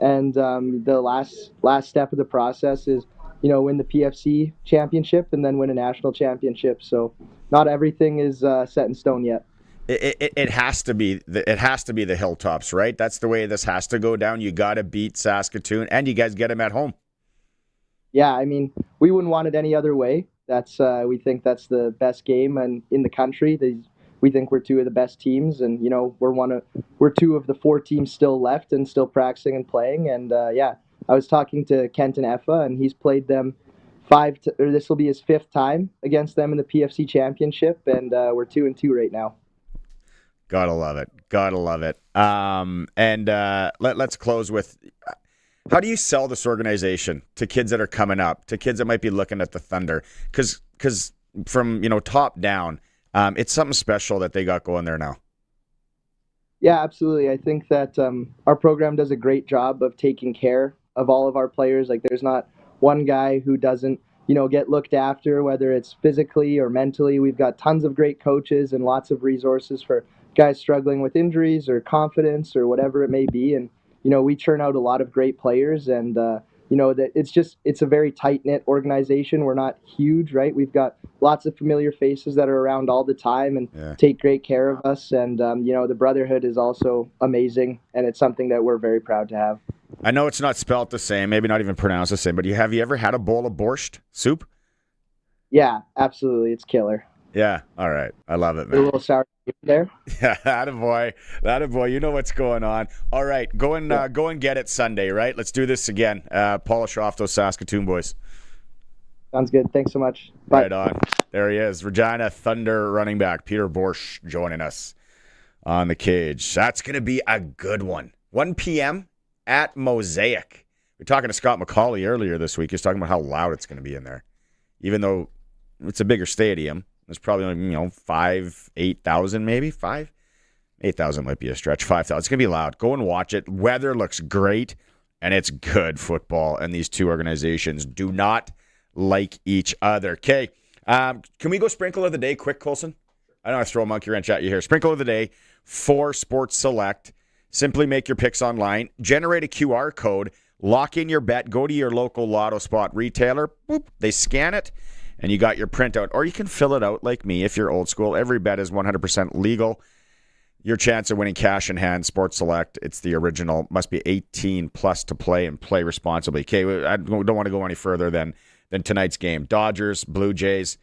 And the last step of the process is, win the PFC championship and then win a national championship. So not everything is set in stone yet. It has to be the Hilltops, right? That's the way this has to go down. You got to beat Saskatoon, and you guys get them at home. Yeah, I mean, we wouldn't want it any other way. We think that's the best game in the country. We think we're two of the best teams, and we're two of the 4 teams still left and still practicing and playing. And I was talking to Kenton Effa, and he's played them this will be his 5th time against them in the PFC championship, and we're 2-2 right now. Gotta love it. Let's close with, how do you sell this organization to kids that are coming up, to kids that might be looking at the Thunder? Because from top down, it's something special that they got going there now. Yeah, absolutely. I think that our program does a great job of taking care of all of our players. There's not one guy who doesn't get looked after, whether it's physically or mentally. We've got tons of great coaches and lots of resources for guys struggling with injuries or confidence or whatever it may be. And, we churn out a lot of great players, and, that it's a very tight-knit organization. We're not huge, right? We've got lots of familiar faces that are around all the time and take great care of us. And, the brotherhood is also amazing, and it's something that we're very proud to have. I know it's not spelt the same, maybe not even pronounced the same, but have you ever had a bowl of borscht soup? Yeah, absolutely. It's killer. Yeah, all right. I love it, man. A little sour there. Yeah, attaboy. You know what's going on. All right, go and get it Sunday, right? Let's do this again. Polish off those Saskatoon boys. Sounds good. Thanks so much. Bye. Right on. There he is, Regina Thunder running back Peter Boersch joining us on the cage. That's going to be a good one. 1 p.m. at Mosaic. We were talking to Scott McCauley earlier this week. He's talking about how loud it's going to be in there. Even though it's a bigger stadium, there's probably only, 8,000 maybe. 8,000 might be a stretch. 5,000. It's going to be loud. Go and watch it. Weather looks great, and it's good football. And these two organizations do not like each other. Okay, can we go sprinkle of the day quick, Colson? I don't want to throw a monkey wrench at you here. Sprinkle of the day for Sports Select. Simply make your picks online, generate a QR code, lock in your bet, go to your local Lotto spot retailer, boop, they scan it, and you got your printout. Or you can fill it out like me if you're old school. Every bet is 100% legal. Your chance of winning cash in hand, Sports Select, it's the original, must be 18 plus to play and play responsibly. Okay, I don't want to go any further than tonight's game. Dodgers, Blue Jays.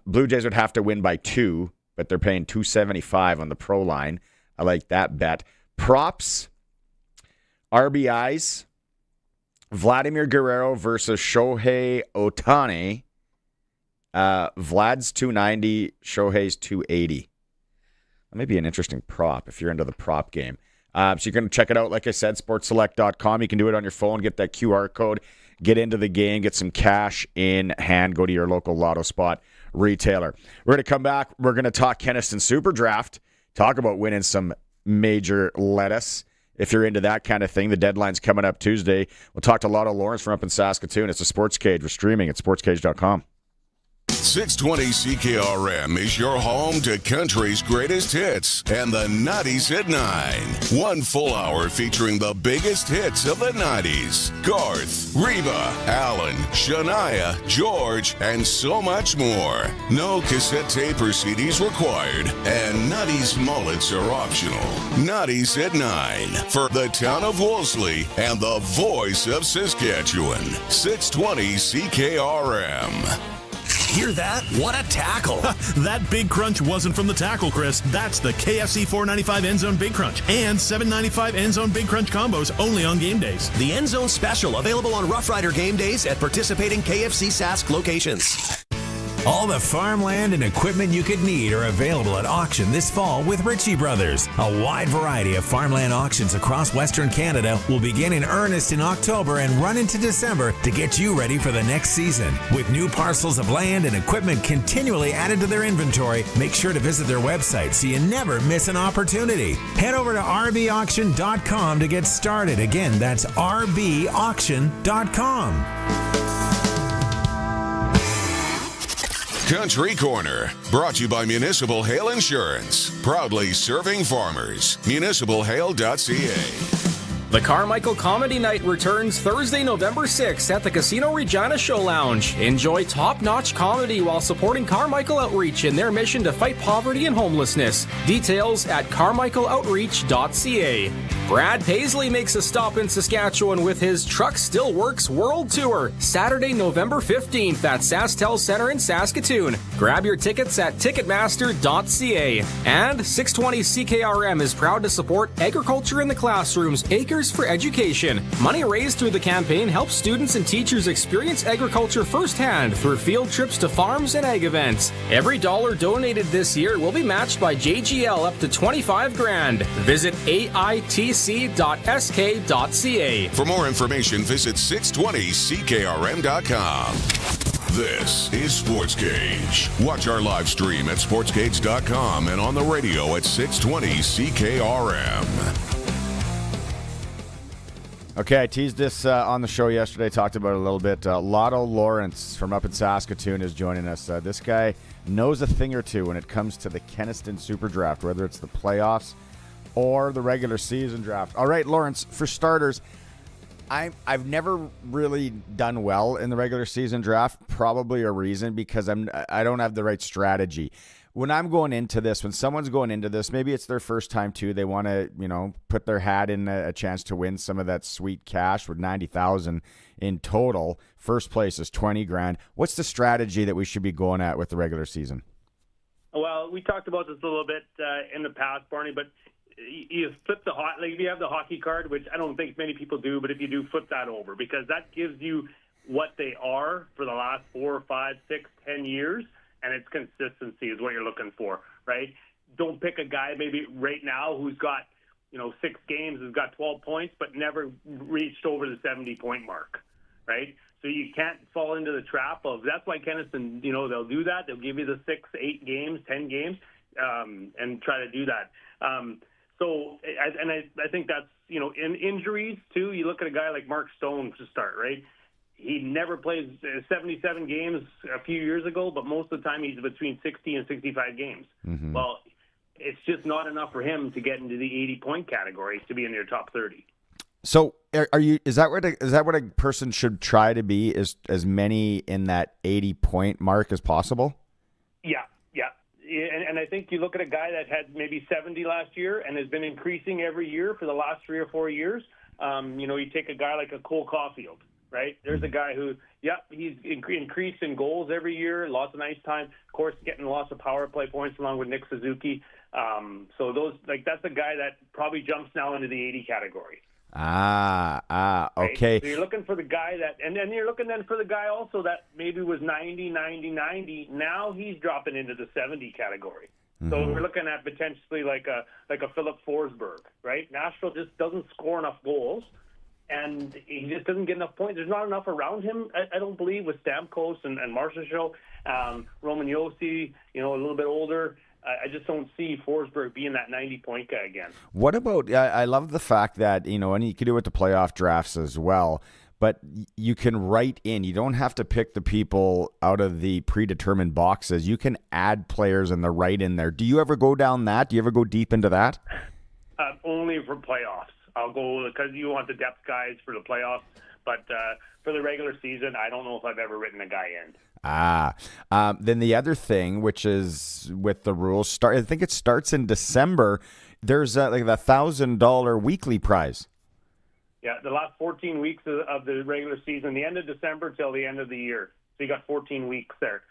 Blue Jays would have to win by 2, but they're paying $2.75 on the pro line. I like that bet. Props, RBIs, Vladimir Guerrero versus Shohei Ohtani. Vlad's 290, Shohei's 280. That may be an interesting prop if you're into the prop game. So you're going to check it out, like I said, sportselect.com. You can do it on your phone, get that QR code, get into the game, get some cash in hand, go to your local Lotto spot retailer. We're going to come back. We're going to talk Kenaston Super Draft, talk about winning some major lettuce. If you're into that kind of thing, the deadline's coming up Tuesday. We'll talk to Lotto Lawrence from up in Saskatoon. It's a Sportscage. We're streaming at sportscage.com. 620 CKRM is your home to country's greatest hits and the 90s at 9. One full hour featuring the biggest hits of the 90s. Garth, Reba, Alan, Shania, George, and so much more. No cassette tape or CDs required, and 90s mullets are optional. 90s at 9 for the town of Wolseley and the voice of Saskatchewan. 620 CKRM. Hear that? What a tackle. That big crunch wasn't from the tackle, Chris. That's the KFC $4.95 End Zone Big Crunch and $7.95 End Zone Big Crunch combos only on game days. The End Zone Special available on Rough Rider game days at participating KFC Sask locations. All the farmland and equipment you could need are available at auction this fall with Ritchie Brothers. A wide variety of farmland auctions across Western Canada will begin in earnest in October and run into December to get you ready for the next season. With new parcels of land and equipment continually added to their inventory, make sure to visit their website so you never miss an opportunity. Head over to rbauction.com to get started. Again, that's rbauction.com. Country Corner, brought to you by Municipal Hail Insurance. Proudly serving farmers. MunicipalHail.ca. The Carmichael Comedy Night returns Thursday, November 6th at the Casino Regina Show Lounge. Enjoy top-notch comedy while supporting Carmichael Outreach in their mission to fight poverty and homelessness. Details at carmichaeloutreach.ca. Brad Paisley makes a stop in Saskatchewan with his Truck Still Works World Tour, Saturday, November 15th at SaskTel Center in Saskatoon. Grab your tickets at ticketmaster.ca. And 620 CKRM is proud to support Agriculture in the Classrooms, Acres for Education. Money raised through the campaign helps students and teachers experience agriculture firsthand through field trips to farms and ag events. Every dollar donated this year will be matched by JGL up to $25,000. Visit AITC.sk.ca. For more information, visit 620ckrm.com. This is Sportscage. Watch our live stream at sportscage.com and on the radio at 620 CKRM. Okay, I teased this on the show yesterday, talked about it a little bit. Lotto Lawrence from up in Saskatoon is joining us. This guy knows a thing or two when it comes to the Kenaston Super Draft, whether it's the playoffs or the regular season draft. All right, Lawrence, for starters, I've never really done well in the regular season draft, probably a reason because I don't have the right strategy. When I'm going into this, when someone's going into this, maybe it's their first time too. They want to, put their hat in a chance to win some of that sweet cash with $90,000 in total. First place is $20,000. What's the strategy that we should be going at with the regular season? Well, we talked about this a little bit in the past, Barney, but you flip if you have the hockey card, which I don't think many people do, but if you do, flip that over because that gives you what they are for the last 4, 5, 6, 10 years. And it's consistency is what you're looking for, right? Don't pick a guy maybe right now who's got, 6 games, has got 12 points, but never reached over the 70-point mark, right? So you can't fall into the trap of, that's why Kenaston, they'll do that. They'll give you the 6, 8 games, 10 games, and try to do that. I think that's, in injuries too, you look at a guy like Mark Stone to start, right? He never played 77 games a few years ago, but most of the time he's between 60 and 65 games. Mm-hmm. Well, it's just not enough for him to get into the 80-point category to be in your top 30. So are you? Is that what a person should try to be? Is as many in that 80-point mark as possible? Yeah. And I think you look at a guy that had maybe 70 last year and has been increasing every year for the last 3 or 4 years. You take a guy like a Cole Caulfield, right? There's a guy who, he's increased in goals every year, lots of ice time, of course, getting lots of power play points along with Nick Suzuki. So that's a guy that probably jumps now into the 80 category. Okay. Right? So you're looking for the guy and then you're looking then for the guy also that maybe was 90. Now he's dropping into the 70 category. Mm-hmm. So we're looking at potentially like a Philip Forsberg, right? Nashville just doesn't score enough goals, and he just doesn't get enough points. There's not enough around him, I don't believe, with Stamkos and Marchessault, Roman Josi, a little bit older. I just don't see Forsberg being that 90-point guy again. What about, I love the fact that, and you can do it with the playoff drafts as well, but you can write in. You don't have to pick the people out of the predetermined boxes. You can add players and the write in there. Do you ever go down that? Do you ever go deep into that? Only for playoffs. I'll go because you want the depth guys for the playoffs, but for the regular season, I don't know if I've ever written a guy in. Then the other thing, which is with the rules, I think it starts in December. There's like the $1,000 weekly prize. Yeah, the last 14 weeks of the regular season, the end of December till the end of the year. So you got 14 weeks there.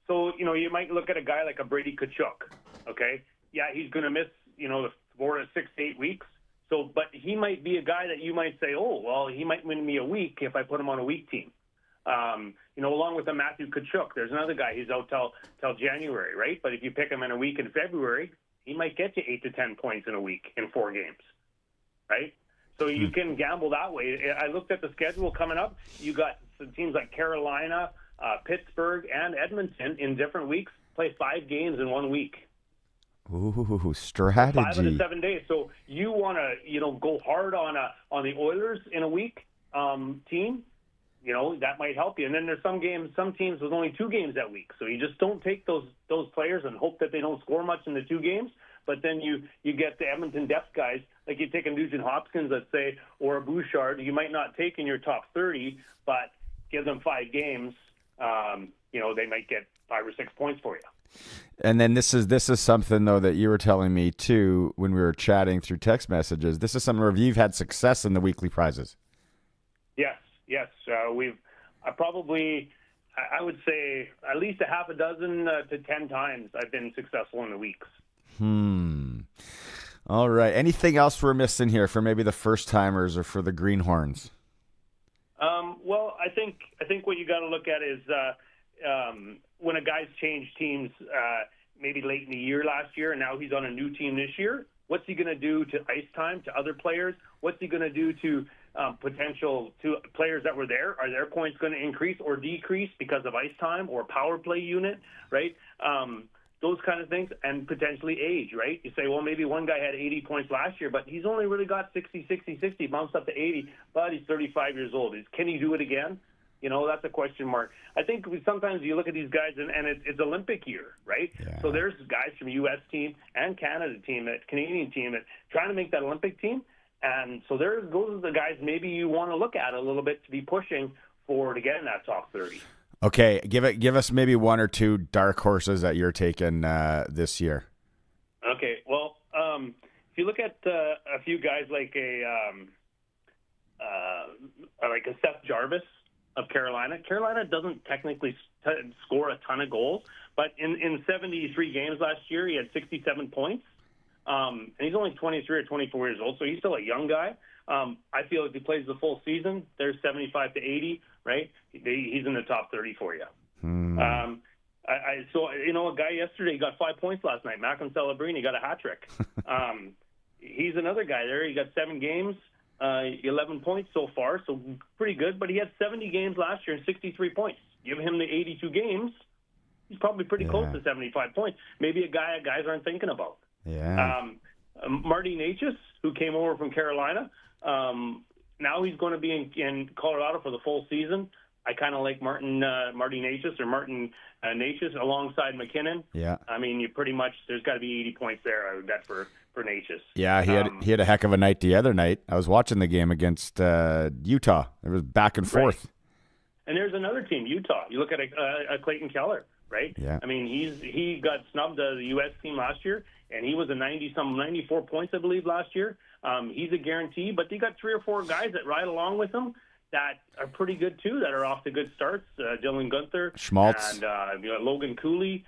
So you might look at a guy like a Brady Tkachuk. Okay, yeah, he's going to miss the 4 to 6 to 8 weeks. So, but he might be a guy that you might say, oh, well, he might win me a week if I put him on a week team. Along with the Matthew Tkachuk, there's another guy who's out till January, right? But if you pick him in a week in February, he might get you 8 to 10 points in a week in 4 games, right? So you can gamble that way. I looked at the schedule coming up. You got some teams like Carolina, Pittsburgh, and Edmonton in different weeks play 5 games in 1 week. Ooh, strategy. 5 out of 7 days. So you want to, go hard on the Oilers in a week team. That might help you. And then there's some teams with only 2 games that week. So you just don't take those players and hope that they don't score much in the 2 games. But then you get the Edmonton depth guys, like you take a Nugent Hopkins, let's say, or a Bouchard. You might not take in your top 30, but give them 5 games. They might get 5 or 6 points for you. And then this is something, though, that you were telling me, too, when we were chatting through text messages. This is something where you've had success in the weekly prizes. Yes. I would say at least a half a dozen to 10 times I've been successful in the weeks. All right. Anything else we're missing here for maybe the first timers or for the greenhorns? Well, I think what you got to look at is when a guy's changed teams maybe late in the year last year and now he's on a new team this year, what's he going to do to ice time to other players? What's he going to do to potential to players that were there? Are their points going to increase or decrease because of ice time or power play unit, right? Those kind of things, and potentially age, right? You say, well, maybe one guy had 80 points last year, but he's only really got 60, bounced up to 80, but he's 35 years old. Can he do it again? That's a question mark. I think sometimes you look at these guys, and it's Olympic year, right? Yeah. So there's guys from U.S. team and Canada team, Canadian team, that trying to make that Olympic team. And so those are the guys maybe you want to look at a little bit to be pushing for to get in that top 30. Okay, give us maybe 1 or 2 dark horses that you're taking this year. Okay, well, if you look at a few guys like a Seth Jarvis of Carolina doesn't technically score a ton of goals, but in 73 games last year, he had 67 points. And he's only 23 or 24 years old, so he's still a young guy. I feel if he plays the full season, there's 75 to 80, right? He's in the top 30 for you. I saw, a guy yesterday, he got 5 points last night. Macklin Celebrini got a hat trick. He's another guy there. He got 7 games, 11 points so far, so pretty good. But he had 70 games last year and 63 points. Give him the 82 games, he's probably pretty close to 75 points. Maybe a guy guys aren't thinking about. Yeah. Marty Necas, who came over from Carolina, now he's going to be in Colorado for the full season. I kind of like Martin Natchez alongside McKinnon. Yeah. I mean, you pretty much, there's got to be 80 points there, I would bet, for Natchez. Yeah, he had a heck of a night the other night. I was watching the game against Utah. It was back and forth. Right. And there's another team, Utah. You look at a Clayton Keller, right? Yeah. I mean, he got snubbed as the U.S. team last year, and he was a 94 points, I believe, last year. He's a guarantee, but they got 3 or 4 guys that ride along with him that are pretty good too, that are off to good starts. Dylan Gunther, Schmaltz, and Logan Cooley,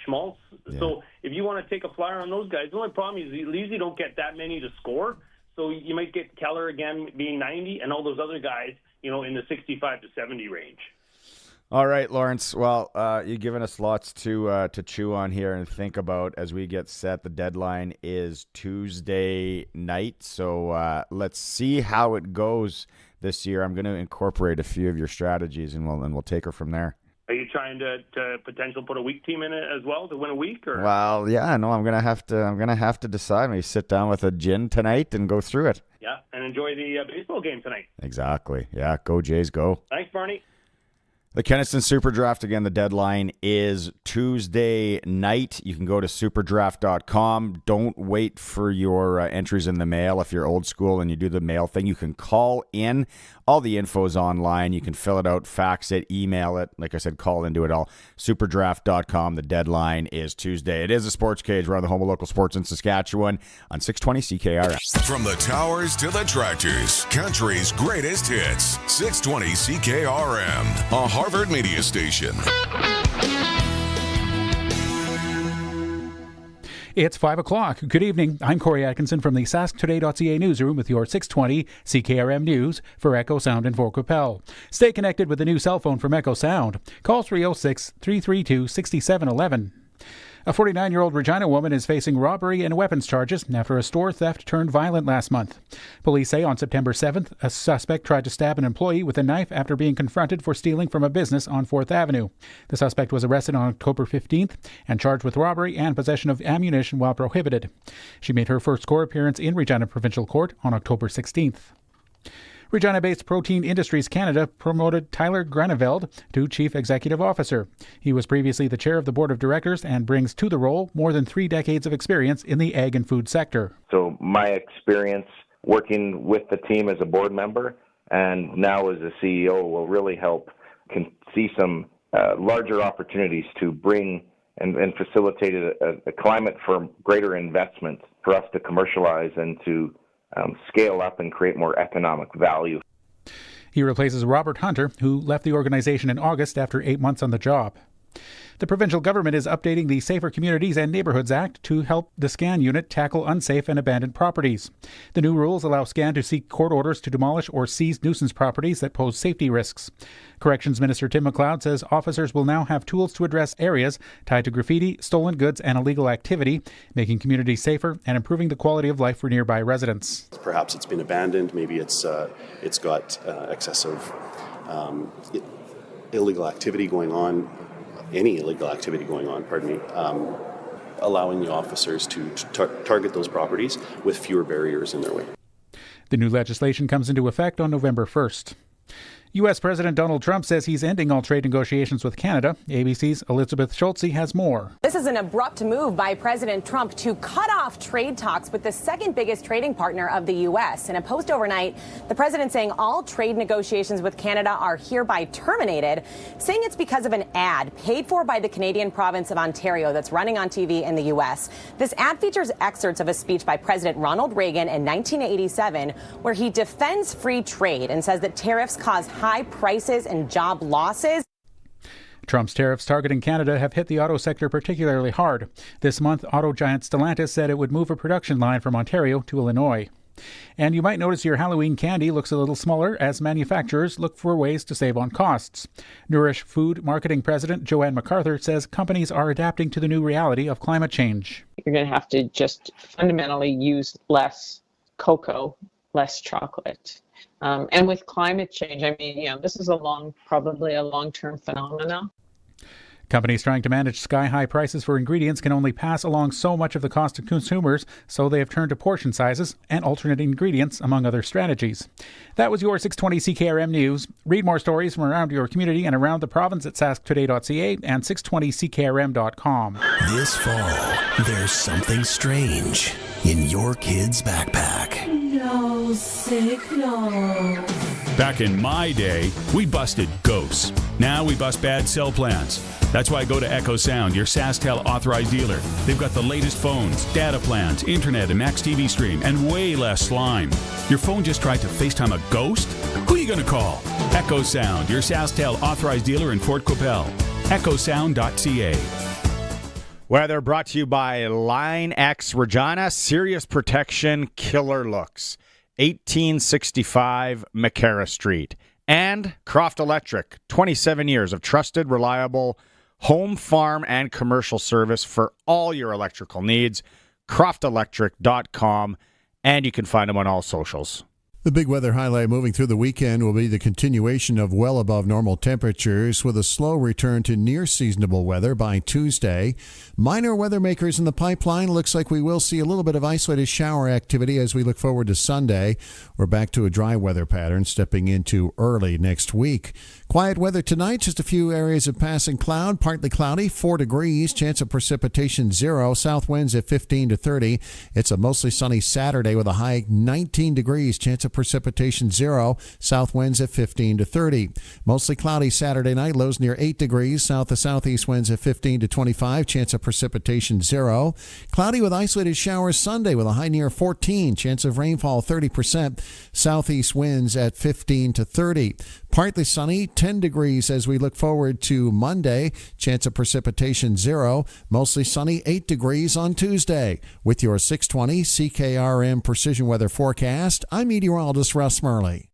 Schmaltz. Yeah. So if you want to take a flyer on those guys, the only problem is you usually don't get that many to score. So you might get Keller again being 90, and all those other guys, in the 65 to 70 range. All right, Lawrence. Well, you've given us lots to chew on here and think about as we get set. The deadline is Tuesday night, so let's see how it goes this year. I'm going to incorporate a few of your strategies, and we'll take her from there. Are you trying to potentially put a weak team in it as well to win a week? Or? Well, yeah, no, I'm gonna have to decide. Maybe sit down with a gin tonight and go through it. Yeah, and enjoy the baseball game tonight. Exactly. Yeah, go Jays, go. Thanks, Barney. The Kenaston Super Draft, again, the deadline is Tuesday night. You can go to superdraft.com. Don't wait for your entries in the mail. If you're old school and you do the mail thing, you can call in. All the info is online. You can fill it out, fax it, email it. Like I said, call into it all. Superdraft.com. The deadline is Tuesday. It is a Sports Cage. We're on the home of local sports in Saskatchewan on 620 CKRM. From the towers to the tractors, country's greatest hits. 620 CKRM, a Harvard media station. It's 5 o'clock. Good evening. I'm Corey Atkinson from the sasktoday.ca newsroom with your 620 CKRM news for Echo Sound and Fort Qu'Appelle. Stay connected with the new cell phone from Echo Sound. Call 306-332-6711. A 49-year-old Regina woman is facing robbery and weapons charges after a store theft turned violent last month. Police say on September 7th, a suspect tried to stab an employee with a knife after being confronted for stealing from a business on 4th Avenue. The suspect was arrested on October 15th and charged with robbery and possession of ammunition while prohibited. She made her first court appearance in Regina Provincial Court on October 16th. Regina-based Protein Industries Canada promoted Tyler Graneveld to Chief Executive Officer. He was previously the chair of the board of directors and brings to the role more than 3 decades of experience in the ag and food sector. So my experience working with the team as a board member and now as a CEO will really help see some larger opportunities to bring and facilitate a climate for greater investment for us to commercialize and to scale up and create more economic value. He replaces Robert Hunter, who left the organization in August after 8 months on the job. The provincial government is updating the Safer Communities and Neighbourhoods Act to help the SCAN unit tackle unsafe and abandoned properties. The new rules allow SCAN to seek court orders to demolish or seize nuisance properties that pose safety risks. Corrections Minister Tim McLeod says officers will now have tools to address areas tied to graffiti, stolen goods, and illegal activity, making communities safer and improving the quality of life for nearby residents. Perhaps it's been abandoned. Maybe it's got excessive illegal activity going on. Any illegal activity going on, allowing the officers to target those properties with fewer barriers in their way. The new legislation comes into effect on November 1st. U.S. President Donald Trump says he's ending all trade negotiations with Canada. ABC's Elizabeth Schultze has more. This is an abrupt move by President Trump to cut off trade talks with the second biggest trading partner of the U.S. In a post overnight, the president saying all trade negotiations with Canada are hereby terminated, saying it's because of an ad paid for by the Canadian province of Ontario that's running on TV in the U.S. This ad features excerpts of a speech by President Ronald Reagan in 1987, where he defends free trade and says that tariffs cause high prices and job losses. Trump's tariffs targeting Canada have hit the auto sector particularly hard. This month, auto giant Stellantis said it would move a production line from Ontario to Illinois. And you might notice your Halloween candy looks a little smaller as manufacturers look for ways to save on costs. Nourish Food Marketing President Joanne MacArthur says companies are adapting to the new reality of climate change. You're going to have to just fundamentally use less cocoa, less chocolate. And with climate change, I mean, this is probably a long-term phenomenon. Companies trying to manage sky-high prices for ingredients can only pass along so much of the cost to consumers, so they have turned to portion sizes and alternate ingredients, among other strategies. That was your 620 CKRM News. Read more stories from around your community and around the province at sasktoday.ca and 620ckrm.com. This fall, there's something strange in your kid's backpack. No signal. Back in my day, we busted ghosts. Now we bust bad cell plans. That's why I go to Echo Sound, your SaskTel authorized dealer. They've got the latest phones, data plans, internet, and max TV stream, and way less slime. Your phone just tried to FaceTime a ghost? Who are you going to call? Echo Sound, your SaskTel authorized dealer in Fort Qu'Appelle. EchoSound.ca. Weather brought to you by Line X Regina, Serious Protection, Killer Looks, 1865 McCara Street. And Croft Electric, 27 years of trusted, reliable home, farm, and commercial service for all your electrical needs. CroftElectric.com, and you can find them on all socials. The big weather highlight moving through the weekend will be the continuation of well above normal temperatures with a slow return to near seasonable weather by Tuesday. Minor weather makers in the pipeline. Looks like we will see a little bit of isolated shower activity as we look forward to Sunday. We're back to a dry weather pattern stepping into early next week. Quiet weather tonight, just a few areas of passing cloud, partly cloudy, 4 degrees, chance of precipitation 0, south winds at 15 to 30. It's a mostly sunny Saturday with a high 19 degrees, chance of precipitation 0, south winds at 15 to 30. Mostly cloudy Saturday night, lows near 8 degrees, south to southeast winds at 15 to 25, chance of precipitation 0. Cloudy with isolated showers Sunday with a high near 14, chance of rainfall 30%, southeast winds at 15 to 30. Partly sunny, 10 degrees as we look forward to Monday. Chance of precipitation 0. Mostly sunny, 8 degrees on Tuesday. With your 620 CKRM Precision Weather Forecast, I'm meteorologist Russ Murley.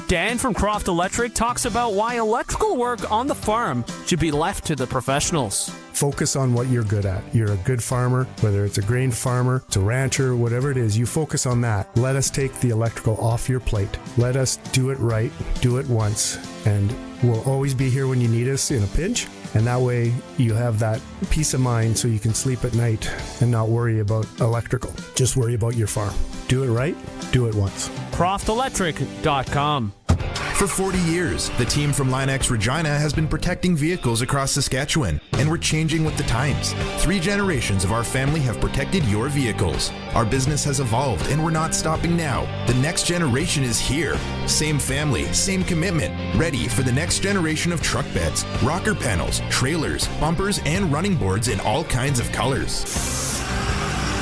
Dan from Croft Electric talks about why electrical work on the farm should be left to the professionals. Focus on what you're good at. You're a good farmer, whether it's a grain farmer, it's a rancher, whatever it is, you focus on that. Let us take the electrical off your plate. Let us do it right, do it once, and we'll always be here when you need us in a pinch. And that way you have that peace of mind so you can sleep at night and not worry about electrical. Just worry about your farm. Do it right, do it once. CroftElectric.com. For 40 years, the team from Line X Regina has been protecting vehicles across Saskatchewan, and we're changing with the times. 3 generations of our family have protected your vehicles. Our business has evolved, and we're not stopping now. The next generation is here. Same family, same commitment, ready for the next generation of truck beds, rocker panels, trailers, bumpers, and running boards in all kinds of colors.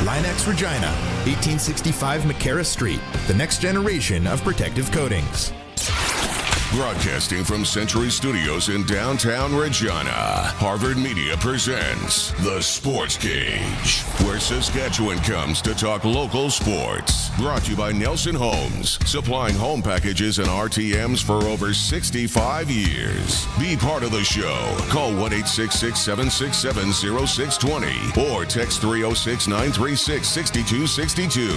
Line X Regina, 1865 McCara Street, the next generation of protective coatings. Broadcasting from Century Studios in downtown Regina, Harvard Media presents The Sportscage, where Saskatchewan comes to talk local sports. Brought to you by Nelson Homes, supplying home packages and RTMs for over 65 years. Be part of the show. Call 1-866-767-0620 or text 306-936-6262.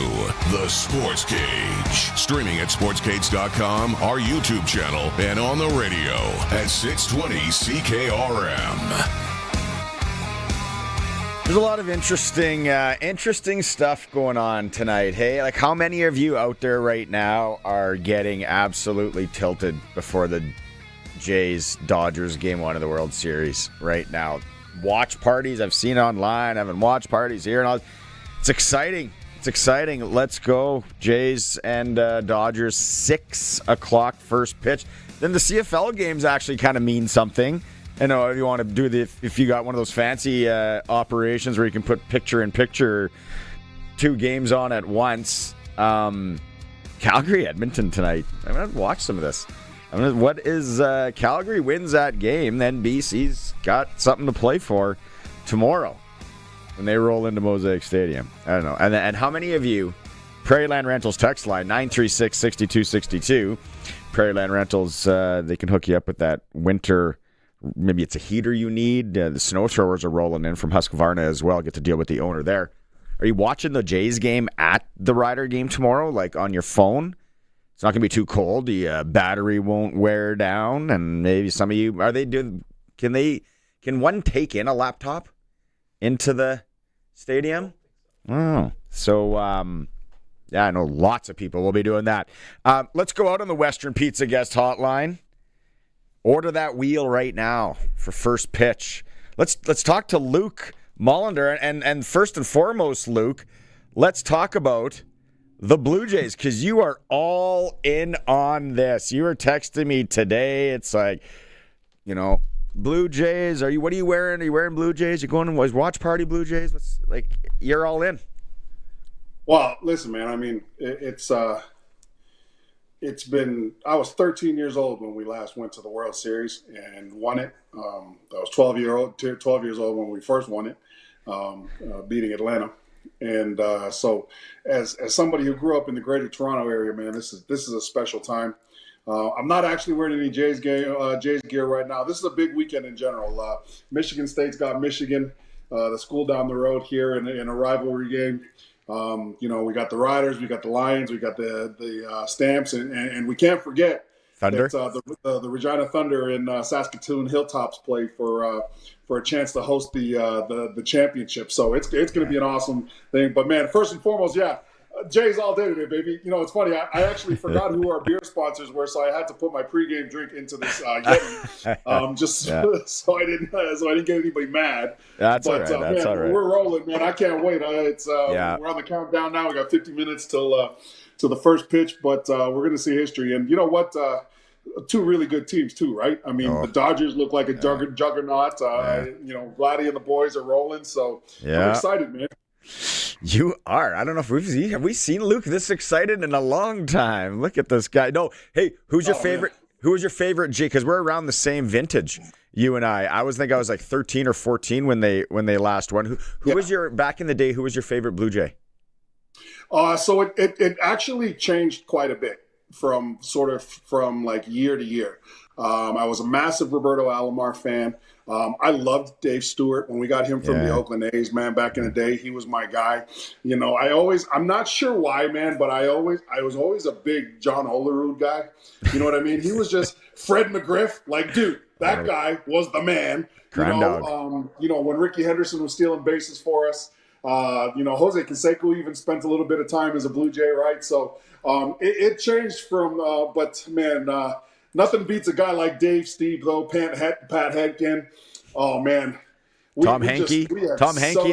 The Sportscage. Streaming at sportscage.com, our YouTube channel, and on the radio at 620 CKRM. There's a lot of interesting stuff going on tonight. Hey, like how many of you out there right now are getting absolutely tilted before the Jays-Dodgers Game 1 of the World Series right now? Watch parties, I've seen online, having watch parties here and all. It's exciting. It's exciting. Let's go. Jays and Dodgers, 6 o'clock first pitch. Then the CFL games actually kind of mean something. I know if you want to do if you got one of those fancy operations where you can put picture-in-picture 2 games on at once. Calgary, Edmonton tonight. I'm going to watch some of this. What is Calgary wins that game, then BC's got something to play for tomorrow when they roll into Mosaic Stadium. I don't know. And how many of you, Prairieland Rentals text line, 936-6262. Prairieland Rentals, they can hook you up with that winter, maybe it's a heater you need. The snow throwers are rolling in from Husqvarna as well. Get to deal with the owner there. Are you watching the Jays game at the Rider game tomorrow, like on your phone? It's not going to be too cold. The battery won't wear down, and maybe some of you can one take in a laptop into the stadium? Oh, so I know lots of people will be doing that. Let's go out on the Western Pizza guest hotline. Order that wheel right now for first pitch. Let's talk to Luke Mullinder, and first and foremost, Luke, let's talk about the Blue Jays, because you are all in on this. You were texting me today. It's like, Blue Jays. What are you wearing? Are you wearing Blue Jays? You going to watch party Blue Jays? You're all in. Well, listen, man. I mean, it's been. I was 13 years old when we last went to the World Series and won it. I was 12 years old when we first won it, beating Atlanta. And so, as somebody who grew up in the Greater Toronto area, man, this is a special time. I'm not actually wearing any Jays gear right now. This is a big weekend in general. Michigan State's got Michigan, the school down the road here, in a rivalry game. We got the Riders, we got the Lions, we got the Stamps, and we can't forget Thunder. That, the Regina Thunder and Saskatoon Hilltops play for a chance to host the championship. So it's going to be an awesome thing. But man, first and foremost, Jays all day today, baby. It's funny. I actually forgot who our beer sponsors were, so I had to put my pregame drink into this Yeti, so I didn't get anybody mad. That's all right. That's all right. We're rolling, man. I can't wait. We're on the countdown now. We got 50 minutes till the first pitch, but we're going to see history. And you know what? Two really good teams too, right? I mean, the Dodgers look like a juggernaut. Vladdy and the boys are rolling, so I'm excited, man. You are. I don't know if have we seen Luke this excited in a long time. Look at this guy. No, hey, who's your favorite? Man. Who was your favorite Jay? Because we're around the same vintage, you and I. I was like 13 or 14 when they last won. Who was your back in the day? Who was your favorite Blue Jay? So it actually changed quite a bit from like year to year. I was a massive Roberto Alomar fan. I loved Dave Stewart when we got him from the Oakland A's, man, back in the day. He was my guy. I'm not sure why, man, but I was always a big John Olerud guy. You know what I mean? He was just Fred McGriff. Like, dude, that guy was the man. When Ricky Henderson was stealing bases for us, Jose Canseco even spent a little bit of time as a Blue Jay, right? So it changed from, but man, nothing beats a guy like Dave, Steve, though, Pat Hedkin. Oh, man. Tom Hankey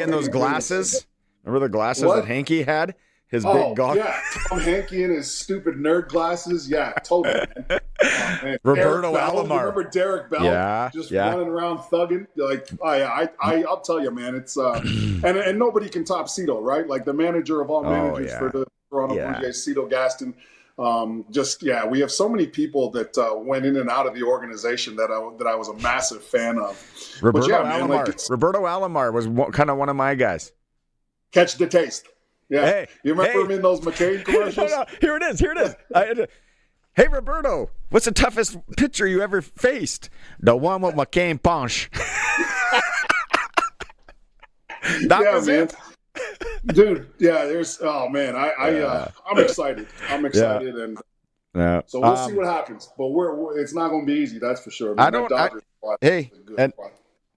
and those glasses. Remember the glasses that Hankey had? His big goggles? Yeah, Tom Hankey and his stupid nerd glasses. Yeah, totally, man. Man. Roberto Alomar. Remember Derek Bell? Running around thugging? Like, I'll tell you, man. It's and nobody can top Cito, right? Like the manager of all managers for the Toronto Blue Jays, Cito Gaston. We have so many people that went in and out of the organization that I was a massive fan of. Roberto Alomar was kind of one of my guys. Catch the taste. Yeah. Hey, you remember him in those McCain commercials? No, here it is. Hey, Roberto, what's the toughest pitcher you ever faced? The one with McCain punch. That was man. it. Dude, there's I'm excited. And so we'll see what happens. But it's not going to be easy, that's for sure.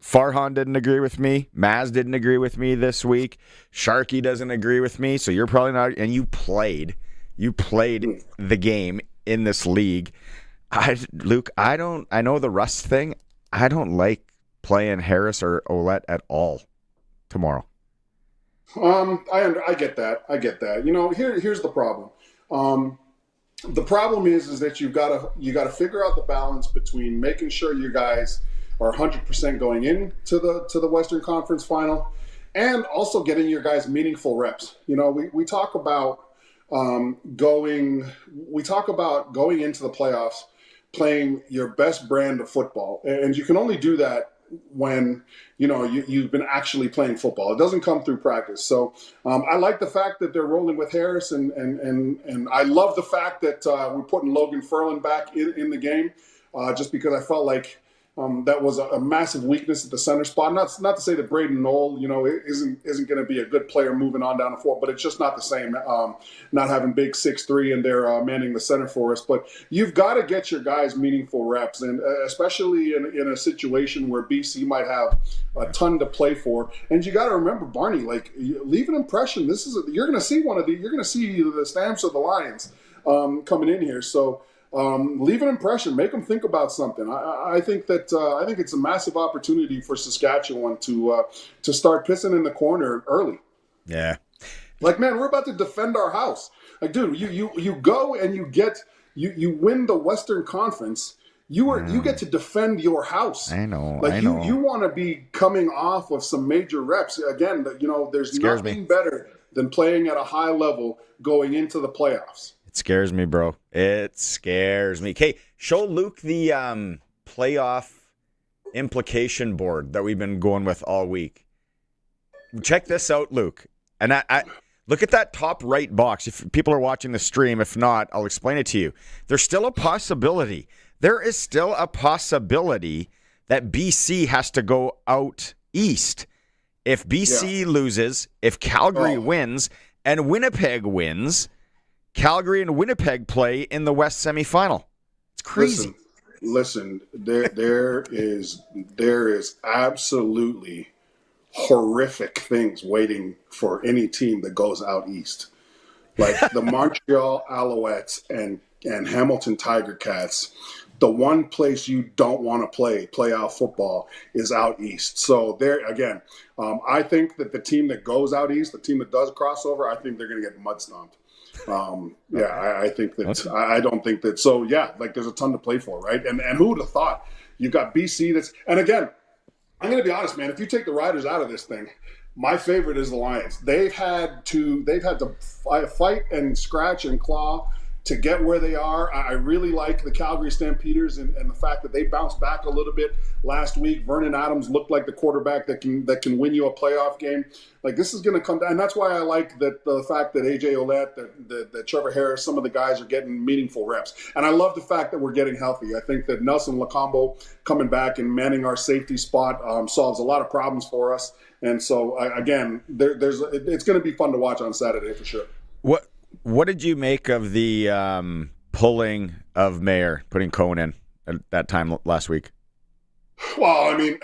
Farhan didn't agree with me. Maz didn't agree with me this week. Sharky doesn't agree with me. So you're probably not. And you played the game in this league. Luke, I know the rust thing. I don't like playing Harris or Ouellette at all tomorrow. I get that. Here's the problem. The problem is that you got to figure out the balance between making sure you guys are 100% going into the Western Conference Final, and also getting your guys meaningful reps. We talk about going into the playoffs, playing your best brand of football, and you can only do that when you've been actually playing football. It doesn't come through practice. So I like the fact that they're rolling with Harris, and I love the fact that we're putting Logan Ferlin back in the game, just because I felt like that was a massive weakness at the center spot. Not to say that Braden Knoll, isn't going to be a good player moving on down the floor, but it's just not the same. Not having big 6'3" and they're manning the center for us. But you've got to get your guys meaningful reps, and especially in a situation where BC might have a ton to play for. And you got to remember, Barney, like, leave an impression. You're going to see you're going to see the stamps of the Lions coming in here. So. Leave an impression. Make them think about something. I think it's a massive opportunity for Saskatchewan to start pissing in the corner early. Yeah. Like, man, we're about to defend our house. Like, dude, you go and you win the Western Conference. You get to defend your house. I know. Like, you want to be coming off of some major reps. Again, there's nothing better than playing at a high level going into the playoffs. It scares me, bro. It scares me. Okay, show Luke the playoff implication board that we've been going with all week. Check this out, Luke. And I look at that top right box. If people are watching the stream, if not, I'll explain it to you. There's still a possibility. There is still a possibility that BC has to go out east. If BC loses, if Calgary wins, and Winnipeg wins, Calgary and Winnipeg play in the West semifinal. It's crazy. Listen, there is absolutely horrific things waiting for any team that goes out east. Like the Montreal Alouettes and Hamilton Tiger Cats, the one place you don't want to play playoff football is out east. So there again, I think that the team that goes out east, the team that does crossover, I think they're going to get mud stomped. I think that I don't think that. So yeah, like there's a ton to play for, right? And who would have thought? You got BC. And again, I'm going to be honest, man. If you take the Riders out of this thing, my favorite is the Lions. They've had to fight and scratch and claw to get where they are. I really like the Calgary Stampeders and the fact that they bounced back a little bit last week. Vernon Adams looked like the quarterback that can win you a playoff game. Like, this is going to come down. And that's why I like the fact that A.J. Ouellette, that Trevor Harris, some of the guys are getting meaningful reps. And I love the fact that we're getting healthy. I think that Nelson Lacombo coming back and manning our safety spot solves a lot of problems for us. And so, again, it's going to be fun to watch on Saturday for sure. What did you make of the pulling of Mayer, putting Cohen in at that time last week? Well, I mean,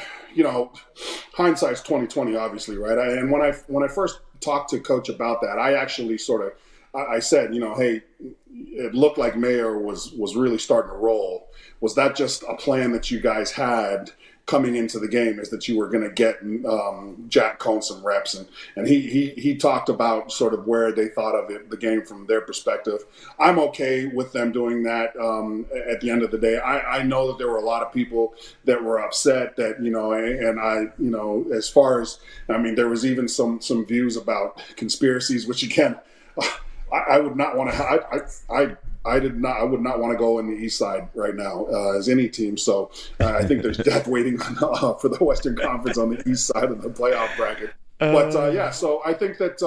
hindsight's 20/20, obviously, right? And when I first talked to Coach about that, I actually I said, hey, it looked like Mayer was really starting to roll. Was that just a plan that you guys had coming into the game, is that you were going to get Jack Cohn some reps, and he talked about sort of where they thought of the game from their perspective. I'm okay with them doing that. At the end of the day, I know that there were a lot of people that were upset that and I as far as there was even some views about conspiracies, which again I would not want to. I would not want to go in the East Side right now as any team. So I think there's death waiting for the Western Conference on the East Side of the playoff bracket. But so I think that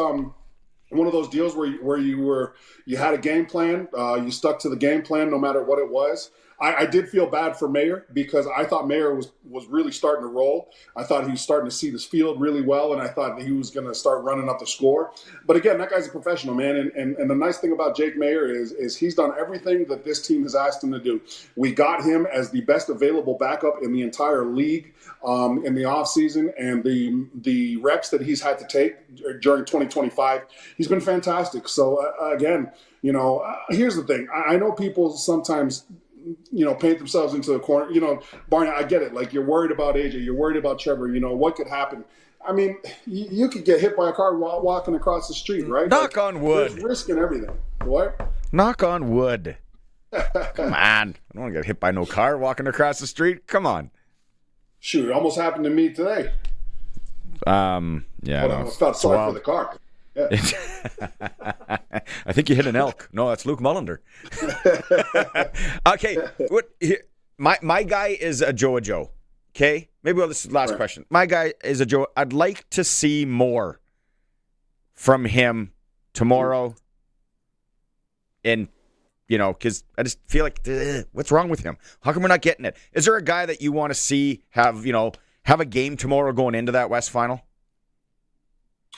one of those deals where you had a game plan, you stuck to the game plan no matter what it was. I did feel bad for Mayer because I thought Mayer was really starting to roll. I thought he was starting to see this field really well, and I thought that he was going to start running up the score. But again, that guy's a professional, man. And the nice thing about Jake Mayer is he's done everything that this team has asked him to do. We got him as the best available backup in the entire league in the offseason, and the reps that he's had to take during 2025, he's been fantastic. So again, here's the thing. I know people sometimes paint themselves into a corner. Barney, I get it. Like, you're worried about AJ, you're worried about Trevor. What could happen? I mean, you could get hit by a car while walking across the street, right? Knock on wood. There's risk in everything. What? Knock on wood. Come on. I don't want to get hit by no car walking across the street. Come on. Shoot, it almost happened to me today. Yeah. I felt sorry for the car. Yeah. I think you hit an elk. No, that's Luke Mullinder. Okay, my guy is a Joe. Okay, maybe this is the last question. My guy is a Joe. I'd like to see more from him tomorrow in because I just feel like, what's wrong with him? How come we're not getting it? Is there a guy that you want to see have a game tomorrow going into that West final?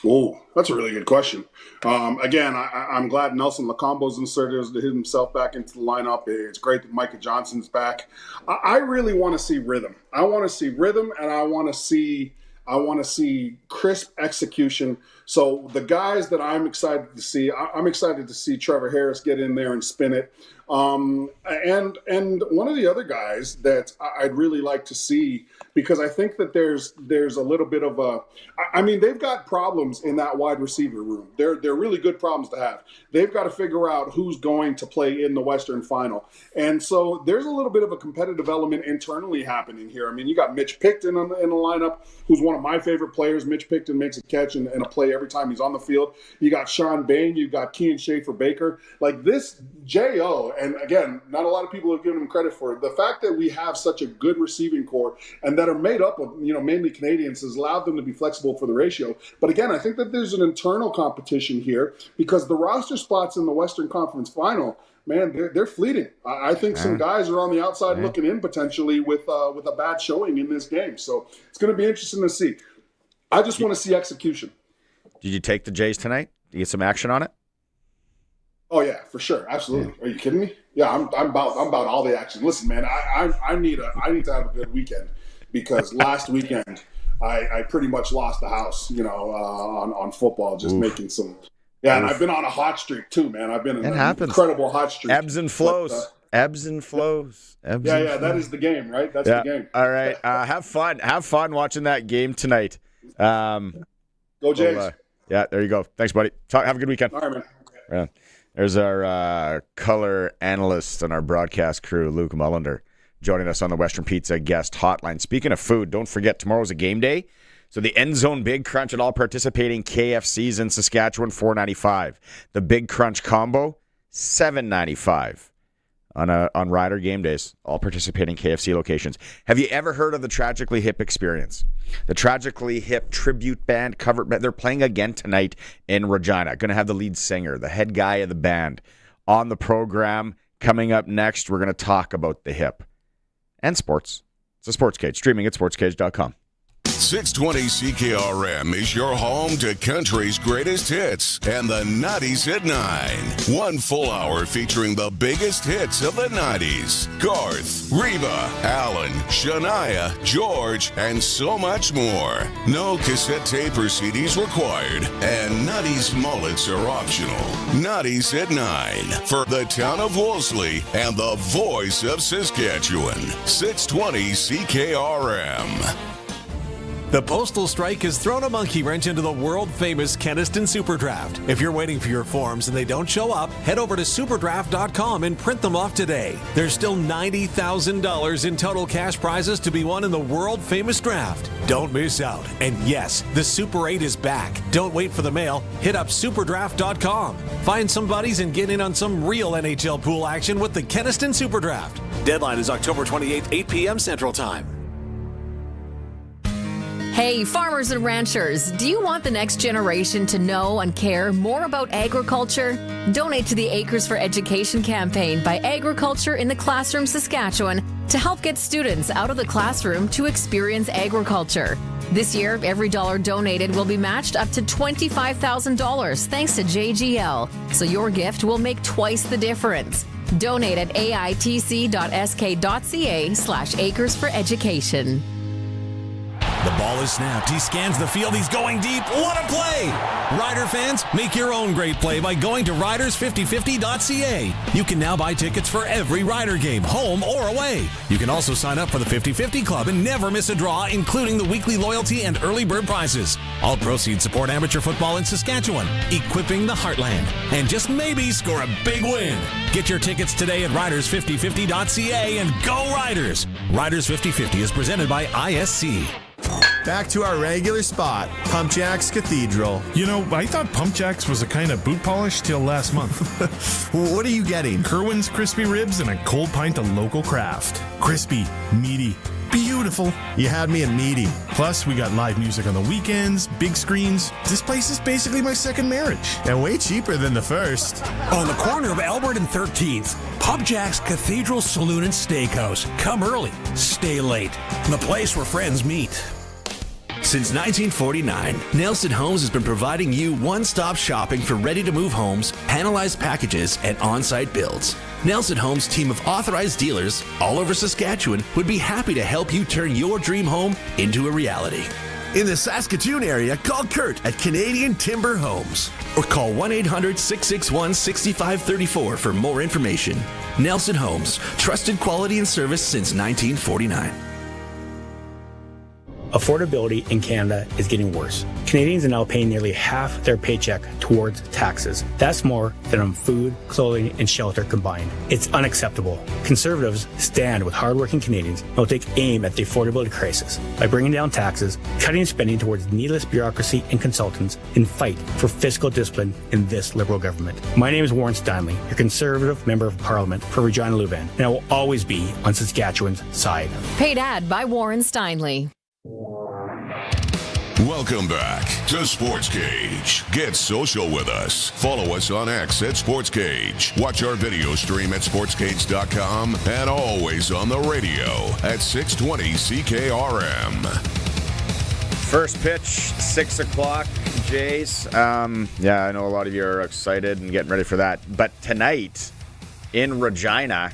Oh, that's a really good question. Again, I'm glad Nelson Lacombo's inserted himself back into the lineup. It's great that Micah Johnson's back. I really want to see rhythm. I want to see rhythm, and I want to see crisp execution. So the guys that I'm excited to see Trevor Harris get in there and spin it. And one of the other guys that I'd really like to see, because I think that there's a little bit of they've got problems in that wide receiver room. They're really good problems to have. They've got to figure out who's going to play in the Western Final. And so there's a little bit of a competitive element internally happening here. I mean, you got Mitch Picton in the lineup, who's one of my favorite players. Mitch Picton makes a catch and a play every time he's on the field. You got Sean Bain, you got Kean Schaefer-Baker. Like this J.O., and again, not a lot of people have given him credit for it. The fact that we have such a good receiving core and that are made up of, mainly Canadians has allowed them to be flexible for the ratio. But again, I think that there's an internal competition here because the roster spots in the Western Conference Final, man, they're fleeting. I think some guys are on the outside looking in potentially with a bad showing in this game. So it's going to be interesting to see. I just want to see execution. Did you take the Jays tonight? Did you get some action on it? Oh yeah, for sure, absolutely. Are you kidding me? Yeah, I'm about all the action. Listen, man, I need to have a good weekend because last weekend I pretty much lost the house, on football, just making some. Yeah, and I've been on a hot streak too, man. I've been an incredible hot streak. Ebbs and flows. Ebbs and flows. That is the game, right? That's the game. All right, have fun. Have fun watching that game tonight. Go Jays. Yeah, there you go. Thanks, buddy. Have a good weekend. All right, man. Yeah. There's our color analyst and our broadcast crew, Luke Mullinder, joining us on the Western Pizza guest hotline. Speaking of food, don't forget tomorrow's a game day. So the End Zone Big Crunch at all participating KFCs in Saskatchewan, $4.95. The Big Crunch Combo, $7.95 on Rider game days, all participating KFC locations. Have you ever heard of the Tragically Hip Experience? The Tragically Hip tribute band cover band. They're playing again tonight in Regina. Going to have the lead singer, the head guy of the band, on the program. Coming up next, we're going to talk about the hip and sports. It's a Sportscage, streaming at sportscage.com. 620 CKRM is your home to country's greatest hits and the 90s at 9. 1 full hour featuring the biggest hits of the 90s. Garth, Reba, Alan, Shania, George, and so much more. No cassette tape or CDs required, and 90s mullets are optional. 90s at 9 for the town of Wolseley and the voice of Saskatchewan. 620 CKRM. The postal strike has thrown a monkey wrench into the world-famous Kenaston Superdraft. If you're waiting for your forms and they don't show up, head over to superdraft.com and print them off today. There's still $90,000 in total cash prizes to be won in the world-famous draft. Don't miss out. And yes, the Super 8 is back. Don't wait for the mail. Hit up superdraft.com. Find some buddies and get in on some real NHL pool action with the Kenaston Superdraft. Deadline is October 28th, 8 p.m. Central Time. Hey, farmers and ranchers, do you want the next generation to know and care more about agriculture? Donate to the Acres for Education campaign by Agriculture in the Classroom Saskatchewan to help get students out of the classroom to experience agriculture. This year, every dollar donated will be matched up to $25,000 thanks to JGL, so your gift will make twice the difference. Donate at aitc.sk.ca/Acres for Education. The ball is snapped. He scans the field. He's going deep. What a play! Rider fans, make your own great play by going to riders5050.ca. You can now buy tickets for every Rider game, home or away. You can also sign up for the 50-50 Club and never miss a draw, including the weekly loyalty and early bird prizes. All proceeds support amateur football in Saskatchewan, equipping the heartland, and just maybe score a big win. Get your tickets today at riders5050.ca and go Riders! Riders 50-50 is presented by ISC. Back to our regular spot, Pump Jacks Cathedral. You know, I thought Pump Jacks was a kind of boot polish till last month. What are you getting? Kerwin's crispy ribs and a cold pint of local craft. Crispy, meaty, beautiful. You had me at meaty. Plus, we got live music on the weekends, big screens. This place is basically my second marriage. And way cheaper than the first. On the corner of Albert and 13th, Pub Jack's Cathedral Saloon and Steakhouse. Come early, stay late. The place where friends meet. Since 1949, Nelson Homes has been providing you one-stop shopping for ready-to-move homes, panelized packages, and on-site builds. Nelson Homes' team of authorized dealers all over Saskatchewan would be happy to help you turn your dream home into a reality. In the Saskatoon area, call Kurt at Canadian Timber Homes or call 1-800-661-6534 for more information. Nelson Homes, trusted quality and service since 1949. Affordability in Canada is getting worse. Canadians are now paying nearly half their paycheck towards taxes. That's more than on food, clothing, and shelter combined. It's unacceptable. Conservatives stand with hardworking Canadians and will take aim at the affordability crisis by bringing down taxes, cutting spending towards needless bureaucracy and consultants, and fight for fiscal discipline in this Liberal government. My name is Warren Steinley, your Conservative Member of Parliament for Regina Luban, and I will always be on Saskatchewan's side. Paid ad by Warren Steinley. Welcome back to Sportscage. Get social with us. Follow us on X at Sportscage. Watch our video stream at sportscage.com and always on the radio at 620 CKRM. First pitch, 6 o'clock, Jays. Yeah, I know a lot of you are excited and getting ready for that. But tonight in Regina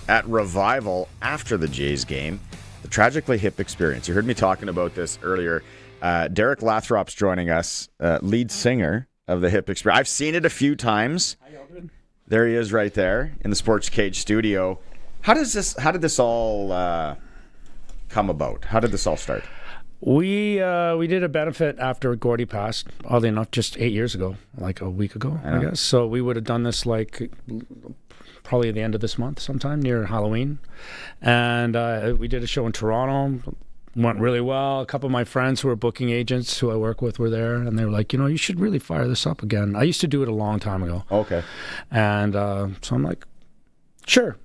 at Revival after the Jays game, the Tragically Hip Experience. You heard me talking about this earlier. Derek Lathrop's joining us, lead singer of the Hip Experience. I've seen it a few times. There he is right there in the Sportscage studio. How did this all come about? How did this all start? We did a benefit after Gordy passed, oddly enough, just 8 years ago, like a week ago, I guess. So we would have done this like probably at the end of this month sometime near Halloween. And we did a show in Toronto. Went really well. A couple of my friends who are booking agents who I work with were there, and they were like, you should really fire this up again. I used to do it a long time ago. Okay. And so I'm like, sure.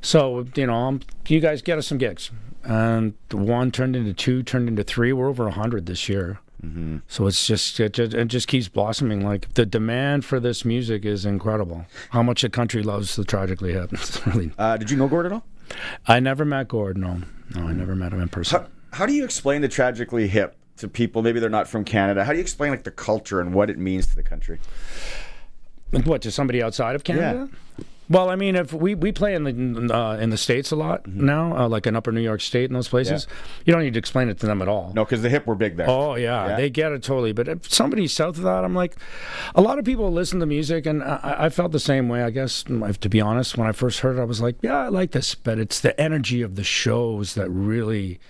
So, you guys get us some gigs. And one turned into two, turned into three. We're over 100 this year. Mm-hmm. So it just keeps blossoming. Like, the demand for this music is incredible. How much the country loves the Tragically Hip. It's really. Did you know Gord at all? I never met Gord, no. No, I never met him in person. How do you explain the Tragically Hip to people? Maybe they're not from Canada. How do you explain the culture and what it means to the country? What, to somebody outside of Canada? Yeah. Well, I mean, if we play in the States a lot now, like in Upper New York State and those places, you don't need to explain it to them at all. No, because the Hip were big there. Oh, yeah, they get it totally. But if somebody south of that, I'm like, a lot of people listen to music, and I felt the same way, I guess, to be honest. When I first heard it, I was like, yeah, I like this, but it's the energy of the shows that really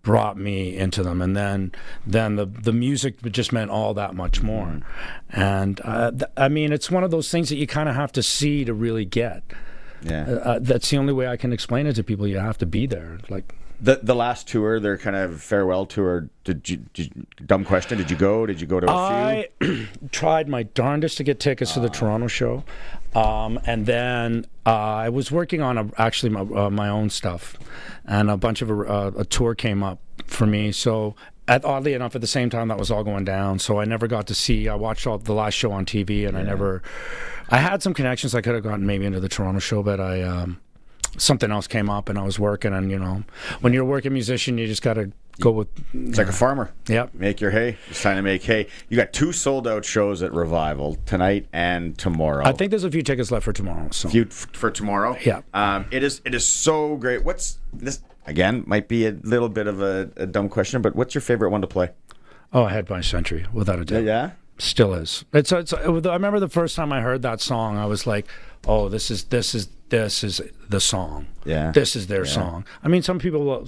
brought me into them, and then the music just meant all that much more. And I mean, it's one of those things that you kind of have to see to really get. Yeah, that's the only way I can explain it to people. You have to be there. Like the last tour, their kind of farewell tour. Dumb question. Did you go? Did you go to a few? I tried my darndest to get tickets to the Toronto show, and then I was working on my own stuff, and a bunch of a tour came up for me. So oddly enough, at the same time that was all going down, so I never got to see. I watched the last show on TV, and I had some connections. I could have gotten maybe into the Toronto show, but something else came up, and I was working. And when you're a working musician, you just got to go with. It's like a farmer. Yep. Make your hay. It's time to make hay. You got 2 sold-out shows at Revival tonight and tomorrow. I think there's a few tickets left for tomorrow. So. Few for tomorrow. Yeah. It is so great. What's this? Again, might be a little bit of a dumb question, but what's your favorite one to play? Oh, Head by Century, without a doubt. Yeah. Still is. It's. I remember the first time I heard that song, I was like, oh, this is the song. Yeah. This is their song. I mean, some people will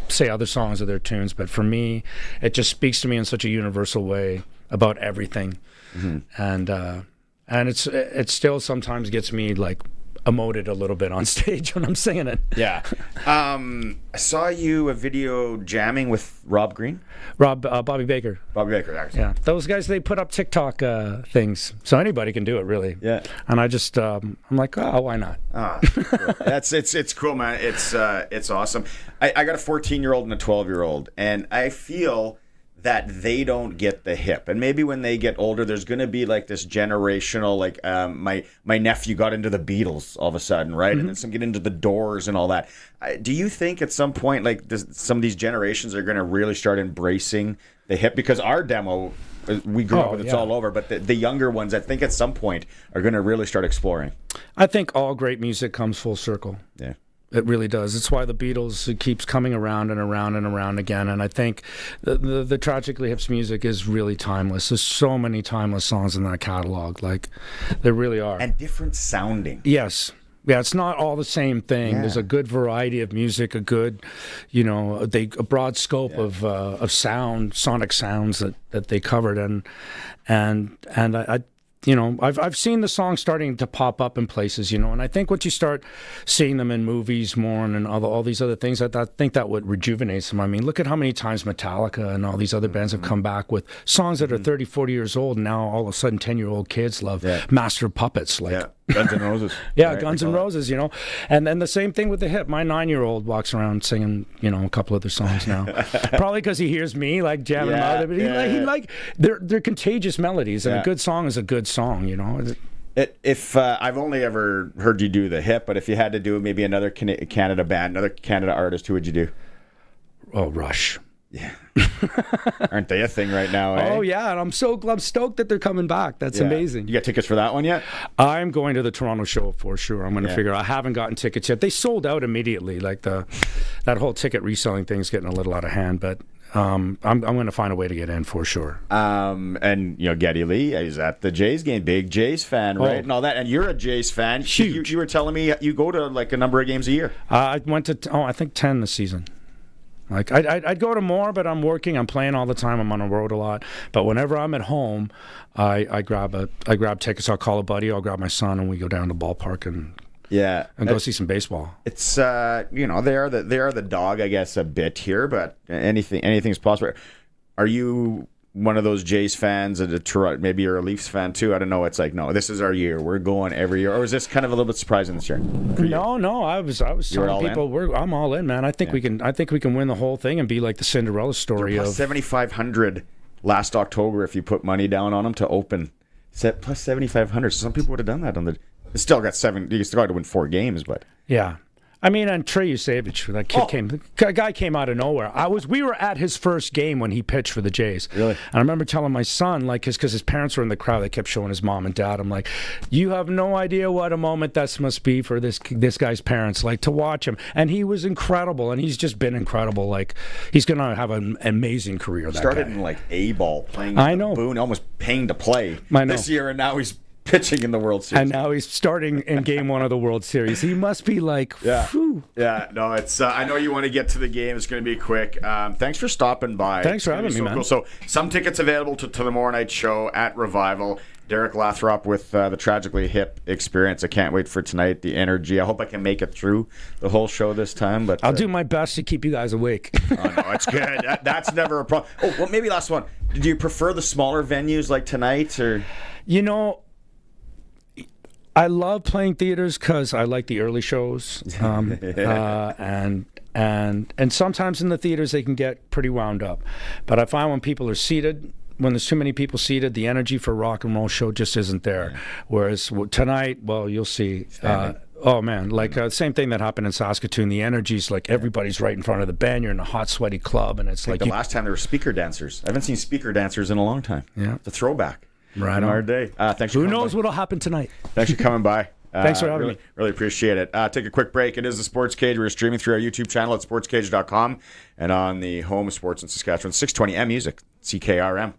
say other songs are their tunes, but for me, it just speaks to me in such a universal way about everything. Mm-hmm. And it still sometimes gets me like emoted a little bit on stage when I'm singing it. Yeah. I saw you a video jamming with Rob Green. Bobby Baker. Bobby Baker, actually. Yeah, those guys, they put up TikTok things, so anybody can do it, really. Yeah. And I just, I'm like, oh, why not? Cool. It's cool, man. It's awesome. I got a 14-year-old and a 12-year-old, and I feel that they don't get the hip. And maybe when they get older, there's going to be like this generational, like my nephew got into the Beatles all of a sudden, right? And then some get into the Doors and all that. Do you think at some point, like some of these generations are going to really start embracing the hip? Because our demo, we grew up with it's all over, but the younger ones, I think at some point are going to really start exploring. I think all great music comes full circle. Yeah. It really does. It's why the Beatles, it keeps coming around and around and around again. And I think the Tragically Hip's music is really timeless. There's so many timeless songs in that catalog. Like, there really are. And different sounding. Yes. Yeah, it's not all the same thing. Yeah. There's a good variety of music, a good, a broad scope of sound, sonic sounds that they covered. And I've seen the songs starting to pop up in places, and I think once you start seeing them in movies more and all these other things, I think that what rejuvenates them. I mean, look at how many times Metallica and all these other bands have come back with songs that are 30, 40 years old, and now all of a sudden 10-year-old kids love Master of Puppets. Like, Guns N' Roses. Yeah, Guns N' Roses, And then the same thing with the hip. My 9-year-old walks around singing, a couple of their songs now. Probably because he hears me, like, jamming out. But they're contagious melodies, and a good song is a good song, If I've only ever heard you do the hip, but if you had to do maybe another Canada band, another Canada artist, who would you do? Oh, Rush. Yeah. Aren't they a thing right now, eh? Oh, yeah, and I'm stoked that they're coming back. That's amazing. You got tickets for that one yet? I'm going to the Toronto show for sure. I'm going to figure out. I haven't gotten tickets yet. They sold out immediately. Like, that whole ticket reselling thing's getting a little out of hand, but I'm going to find a way to get in for sure. And Geddy Lee is at the Jays game, big Jays fan, right? And all that. And you're a Jays fan. Huge. You were telling me you go to like a number of games a year. I went to I think 10 this season. Like I'd go to more, but I'm working. I'm playing all the time. I'm on the road a lot. But whenever I'm at home, I grab tickets. I'll call a buddy. I'll grab my son, and we go down to the ballpark and go see some baseball. It's they are the dog, I guess, a bit here, but anything's possible. Are you one of those Jays fans, maybe you're a Leafs fan too? I don't know. It's like, no, this is our year. We're going every year. Or is this kind of a little bit surprising this year? No. I was telling people I'm all in, man. I think we can win the whole thing and be like the Cinderella story of 7,500 last October if you put money down on them to open. Plus 7,500. So some people would have done that on the. It's still got 7. You still got to win 4 games, but yeah. I mean, and Trey Usavich, that kid guy came out of nowhere. We were at his first game when he pitched for the Jays. Really? And I remember telling my son, like, because his parents were in the crowd, they kept showing his mom and dad. I'm like, you have no idea what a moment that must be for this guy's parents, like, to watch him. And he was incredible, and he's just been incredible. Like, he's going to have an amazing career. Started in like A-ball, playing Boone, almost paying to play this year, and now he's pitching in the World Series. And now he's starting in Game 1 of the World Series. He must be like, whew. Yeah, no, it's. I know you want to get to the game. It's going to be quick. Thanks for stopping by. Thanks for having me, man. Cool. So some tickets available to tomorrow night's show at Revival. Derek Lathrop with the Tragically Hip Experience. I can't wait for tonight, the energy. I hope I can make it through the whole show this time. But I'll do my best to keep you guys awake. Oh, no, it's good. That's never a problem. Oh, well, maybe last one. Do you prefer the smaller venues like tonight, or? I love playing theaters because I like the early shows, and sometimes in the theaters they can get pretty wound up. But I find when people are seated, when there's too many people seated, the energy for a rock and roll show just isn't there. Yeah. Whereas tonight, well, you'll see. Oh man, like same thing that happened in Saskatoon. The energy's like everybody's right in front of the band. You're in a hot, sweaty club, and it's like the last time there were speaker dancers. I haven't seen speaker dancers in a long time. Yeah, it's a throwback. Right on our day. Thanks. Who knows what'll happen tonight? Thanks for coming by. Thanks for having me. Really appreciate it. Take a quick break. It is the Sports Cage. We're streaming through our YouTube channel at sportscage.com and on the home of sports in Saskatchewan, 620M Music, CKRM.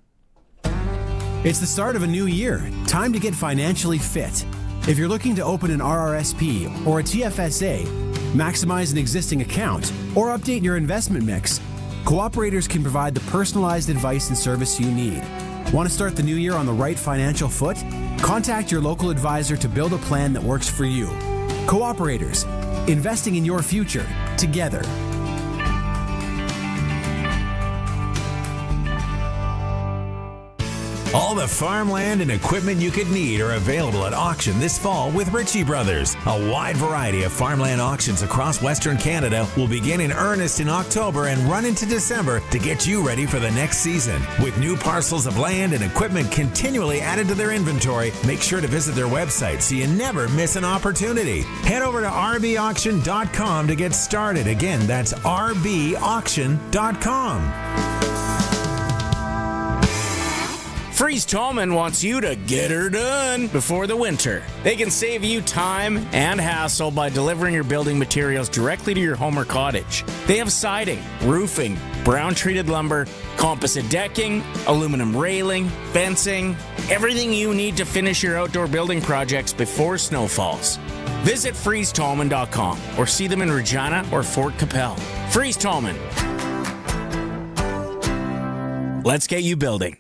It's the start of a new year. Time to get financially fit. If you're looking to open an RRSP or a TFSA, maximize an existing account, or update your investment mix, Cooperators can provide the personalized advice and service you need. Want to start the new year on the right financial foot? Contact your local advisor to build a plan that works for you. Cooperators, investing in your future together. All the farmland and equipment you could need are available at auction this fall with Ritchie Brothers. A wide variety of farmland auctions across Western Canada will begin in earnest in October and run into December to get you ready for the next season. With new parcels of land and equipment continually added to their inventory, make sure to visit their website so you never miss an opportunity. Head over to rbauction.com to get started. Again, that's rbauction.com. Freeze Tallman wants you to get her done before the winter. They can save you time and hassle by delivering your building materials directly to your home or cottage. They have siding, roofing, brown-treated lumber, composite decking, aluminum railing, fencing, everything you need to finish your outdoor building projects before snow falls. Visit freezetallman.com or see them in Regina or Fort Capel. Freeze Tallman. Let's get you building.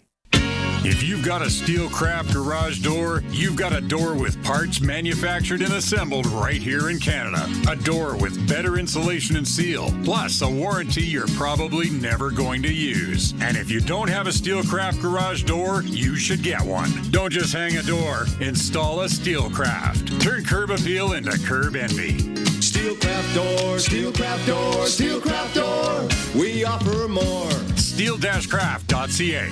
If you've got a Steelcraft garage door, you've got a door with parts manufactured and assembled right here in Canada. A door with better insulation and seal, plus a warranty you're probably never going to use. And if you don't have a Steelcraft garage door, you should get one. Don't just hang a door, install a Steelcraft. Turn curb appeal into curb envy. Steelcraft door, Steelcraft door, Steelcraft door. We offer more. Steel-craft.ca.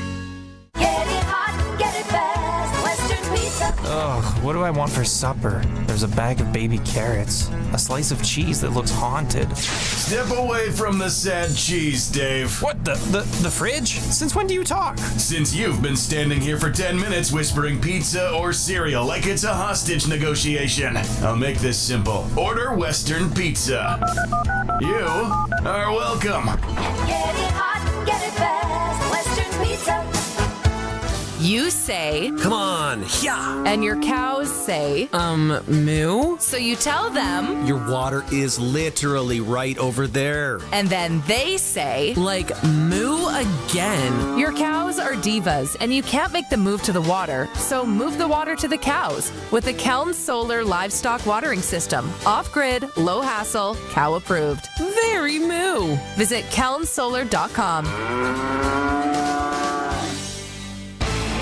Get it hot, get it fast. Western Pizza. Ugh, what do I want for supper? There's a bag of baby carrots, a slice of cheese that looks haunted. Step away from the sad cheese, Dave. What, the fridge? Since when do you talk? Since you've been standing here for 10 minutes whispering pizza or cereal like it's a hostage negotiation. I'll make this simple. Order Western Pizza. You are welcome. Get it hot, get it fast. Western Pizza. You say, "Come on, yeah." And your cows say, moo? So you tell them, Your water is literally right over there. and then they say, Like, moo again? your cows are divas and you can't make them move to the water, so move the water to the cows with the Keln Solar Livestock Watering System. Off-grid, low hassle, cow approved. Very moo. Visit kelnsolar.com.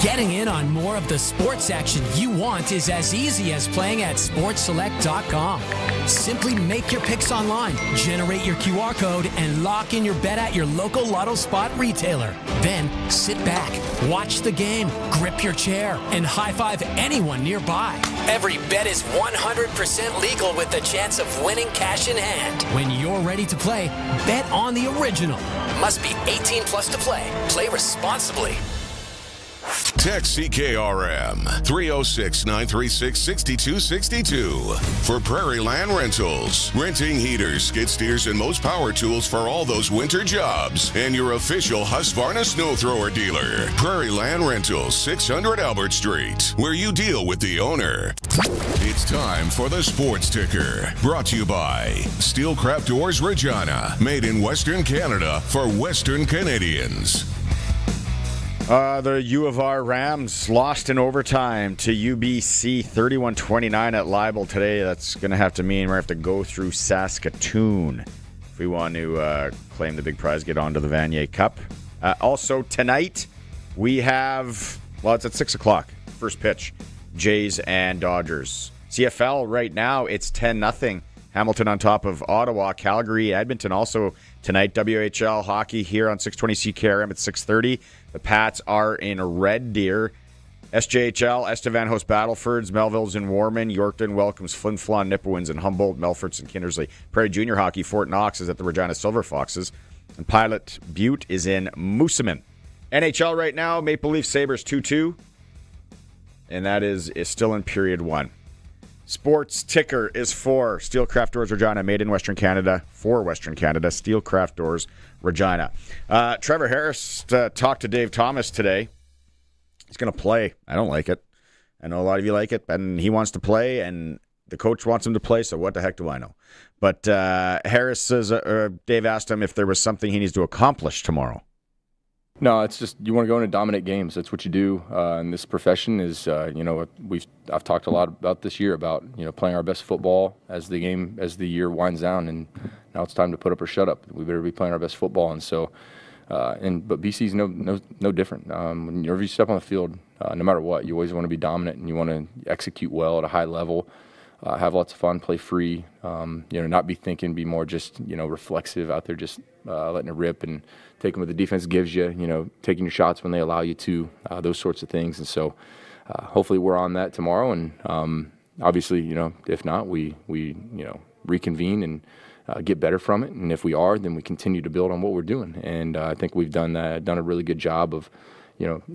Getting in on more of the sports action you want is as easy as playing at sportselect.com. Simply make your picks online, generate your QR code, and lock in your bet at your local Lotto spot retailer. Then sit back, watch the game, grip your chair, and high-five anyone nearby. Every bet is 100% legal with the chance of winning cash in hand. When you're ready to play, bet on the original. Must be 18 plus to play. Play responsibly. Text CKRM 306-936-6262 for Prairie Land Rentals. Renting heaters, skid steers, and most power tools for all those winter jobs. And your official Husqvarna snow thrower dealer. Prairie Land Rentals, 600 Albert Street, where you deal with the owner. It's time for the Sports Ticker. Brought to you by Steelcraft Doors Regina. Made in Western Canada for Western Canadians. The U of R Rams lost in overtime to UBC 31-29 at Libel today. That's going to have to mean we have to go through Saskatoon if we want to claim the big prize, get onto the Vanier Cup. Also tonight we have, well, it's at 6 o'clock, first pitch, Jays and Dodgers. CFL right now, it's 10-0. Hamilton on top of Ottawa, Calgary, Edmonton also tonight. WHL hockey here on 620 CKRM at 6:30. The Pats are in Red Deer. SJHL, Estevan hosts Battlefords, Melville's in Warman, Yorkton welcomes Flin Flon, Nipawins in Humboldt, Melfort's in Kindersley. Prairie Junior Hockey, Fort Knox is at the Regina Silver Foxes, and Pilot Butte is in Moosomin. NHL right now, Maple Leaf Sabres 2-2, and that is still in period 1. Sports Ticker is for Steelcraft Doors Regina, made in Western Canada, for Western Canada, Steelcraft Doors Regina. Trevor Harris talked to Dave Thomas today. He's going to play. I don't like it. I know a lot of you like it, and he wants to play, and the coach wants him to play, so what the heck do I know? But Harris says, Dave asked him if there was something he needs to accomplish tomorrow. No, it's just you want to go in and dominate games. That's what you do in this profession. Is I've talked a lot about this year about playing our best football as the year winds down, and now it's time to put up or shut up. We better be playing our best football, and so but BC's no different. Whenever you step on the field, no matter what, you always want to be dominant and you want to execute well at a high level. Have lots of fun, play free, not be thinking, be more just, reflexive out there, just letting it rip and taking what the defense gives you, taking your shots when they allow you to, those sorts of things. And so hopefully we're on that tomorrow. And obviously, if not, we reconvene and get better from it. And if we are, then we continue to build on what we're doing. And I think we've done a really good job of,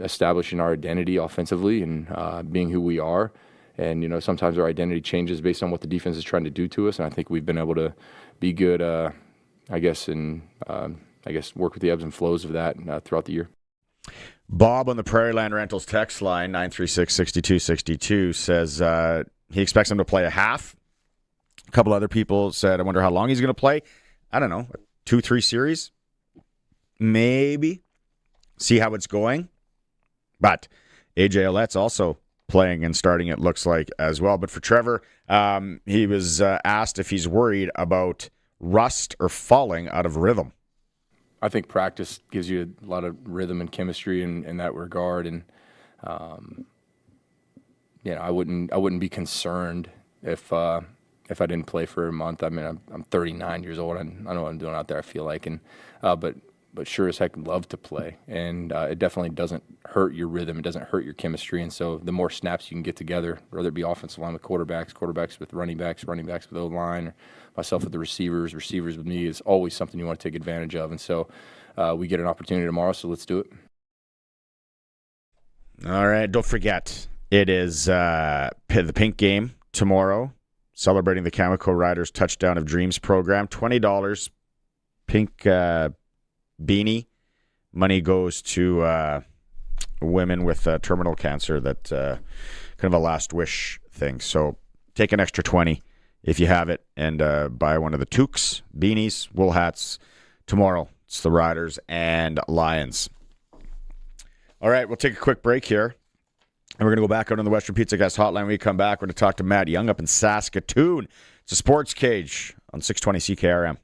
establishing our identity offensively and being who we are. And, sometimes our identity changes based on what the defense is trying to do to us. And I think we've been able to be good, work with the ebbs and flows of that throughout the year. Bob on the Prairie Land Rentals text line, 936-6262, says he expects him to play a half. A couple other people said, I wonder how long he's going to play. I don't know, 2-3 series? Maybe. See how it's going. But AJ Ouellette's also playing and starting, it looks like, as well. But for Trevor, he was asked if he's worried about rust or falling out of rhythm. I think practice gives you a lot of rhythm and chemistry in that regard, and I wouldn't be concerned if I didn't play for a month. I mean, I'm 39 years old. I know what I'm doing out there, I feel like, and but sure as heck love to play, and it definitely doesn't hurt your rhythm. It doesn't hurt your chemistry, and so the more snaps you can get together, whether it be offensive line with quarterbacks with running backs with O-line, or myself with the receivers with me, is always something you want to take advantage of. And so we get an opportunity tomorrow, so let's do it. All right, don't forget, it is the Pink Game tomorrow, celebrating the Cameco Riders Touchdown of Dreams program. $20 Pink beanie. Money goes to women with terminal cancer, that kind of a last wish thing. So take an extra 20 if you have it, and buy one of the toques, beanies, wool hats tomorrow. It's the Riders and Lions. All right, we'll take a quick break here, and we're going to go back out on the Western Pizza Guest Hotline. When we come back, we're going to talk to Matt Young up in Saskatoon. It's a Sportscage on 620 CKRM.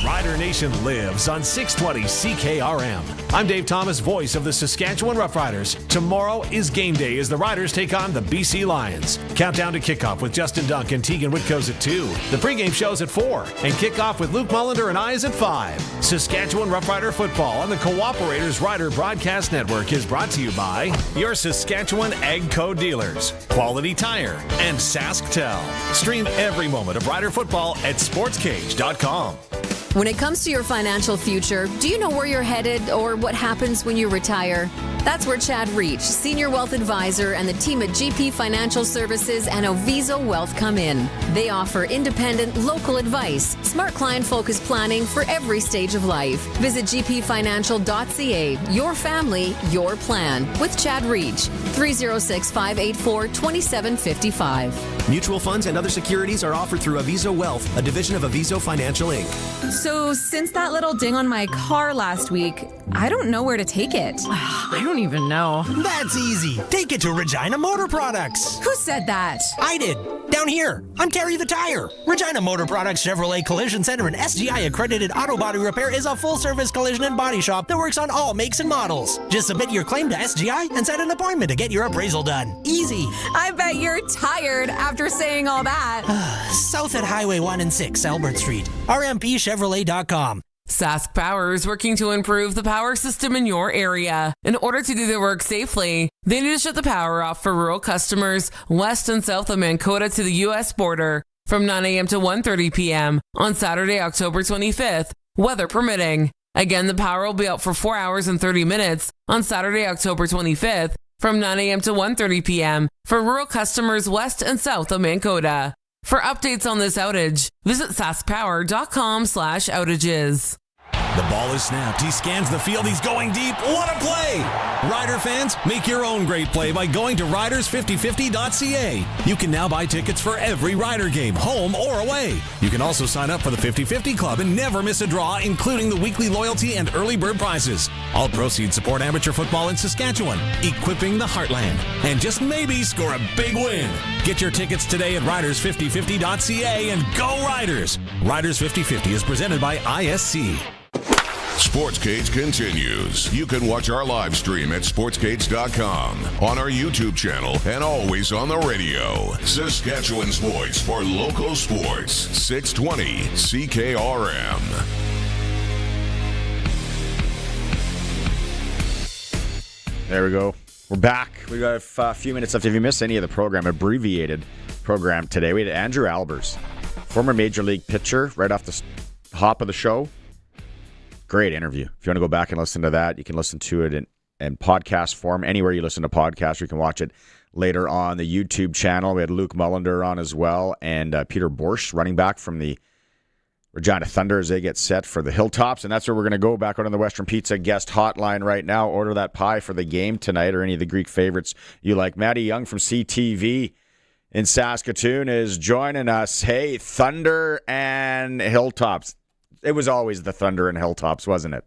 Rider Nation lives on 620 CKRM. I'm Dave Thomas, voice of the Saskatchewan Roughriders. Tomorrow is game day as the Riders take on the BC Lions. Countdown to kickoff with Justin Dunk and Tegan Whitco's at 2. The pregame show's at 4. And kickoff with Luke Mullinder and I is at 5. Saskatchewan Roughrider football on the Cooperators Rider Broadcast Network is brought to you by your Saskatchewan Ag Co dealers, Quality Tire, and SaskTel. Stream every moment of Rider football at sportscage.com. When it comes to your financial future, do you know where you're headed or what happens when you retire? That's where Chad Reach, Senior Wealth Advisor, and the team at GP Financial Services and Oviso Wealth come in. They offer independent, local advice, smart client-focused planning for every stage of life. Visit gpfinancial.ca. Your family, your plan. With Chad Reach, 306-584-2755. Mutual funds and other securities are offered through Oviso Wealth, a division of Oviso Financial Inc. So, since that little ding on my car last week, I don't know where to take it. I don't even know. That's easy. Take it to Regina Motor Products. Who said that? I did. Down here. I'm Terry the Tire. Regina Motor Products Chevrolet Collision Center and SGI accredited auto body repair is a full-service collision and body shop that works on all makes and models. Just submit your claim to SGI and set an appointment to get your appraisal done. Easy. I bet you're tired after saying all that. South at Highway 1 and 6, Albert Street. RMPChevrolet.com. Sask Power is working to improve the power system in your area. In order to do their work safely, they need to shut the power off for rural customers west and south of Mankota to the U.S. border from 9 a.m. to 1:30 p.m. on Saturday, October 25th, weather permitting. Again, the power will be out for 4 hours and 30 minutes on Saturday, October 25th from 9 a.m. to 1:30 p.m. for rural customers west and south of Mankota. For updates on this outage, visit saskpower.com/outages. The ball is snapped. He scans the field. He's going deep. What a play! Rider fans, make your own great play by going to riders5050.ca. You can now buy tickets for every Rider game, home or away. You can also sign up for the 50-50 Club and never miss a draw, including the weekly loyalty and early bird prizes. All proceeds support amateur football in Saskatchewan, equipping the heartland, and just maybe score a big win. Get your tickets today at riders5050.ca and go Riders! Riders 50-50 is presented by ISC. Sportscage continues. You can watch our live stream at sportscage.com, on our YouTube channel, and always on the radio. Saskatchewan's voice for local sports. 620 CKRM. There we go. We're back. We got a few minutes left. If you missed any of the program, abbreviated program today, we had Andrew Albers, former Major League pitcher, right off the hop of the show. Great interview. If you want to go back and listen to that, you can listen to it in podcast form. Anywhere you listen to podcasts, you can watch it later on the YouTube channel. We had Luke Mullinder on as well, and Peter Boersch, running back from the Regina Thunder, as they get set for the Hilltops. And that's where we're going to go, back on the Western Pizza guest hotline right now. Order that pie for the game tonight, or any of the Greek favorites you like. Matty Young from CTV in Saskatoon is joining us. Hey, Thunder and Hilltops. It was always the Thunder and Hilltops, wasn't it?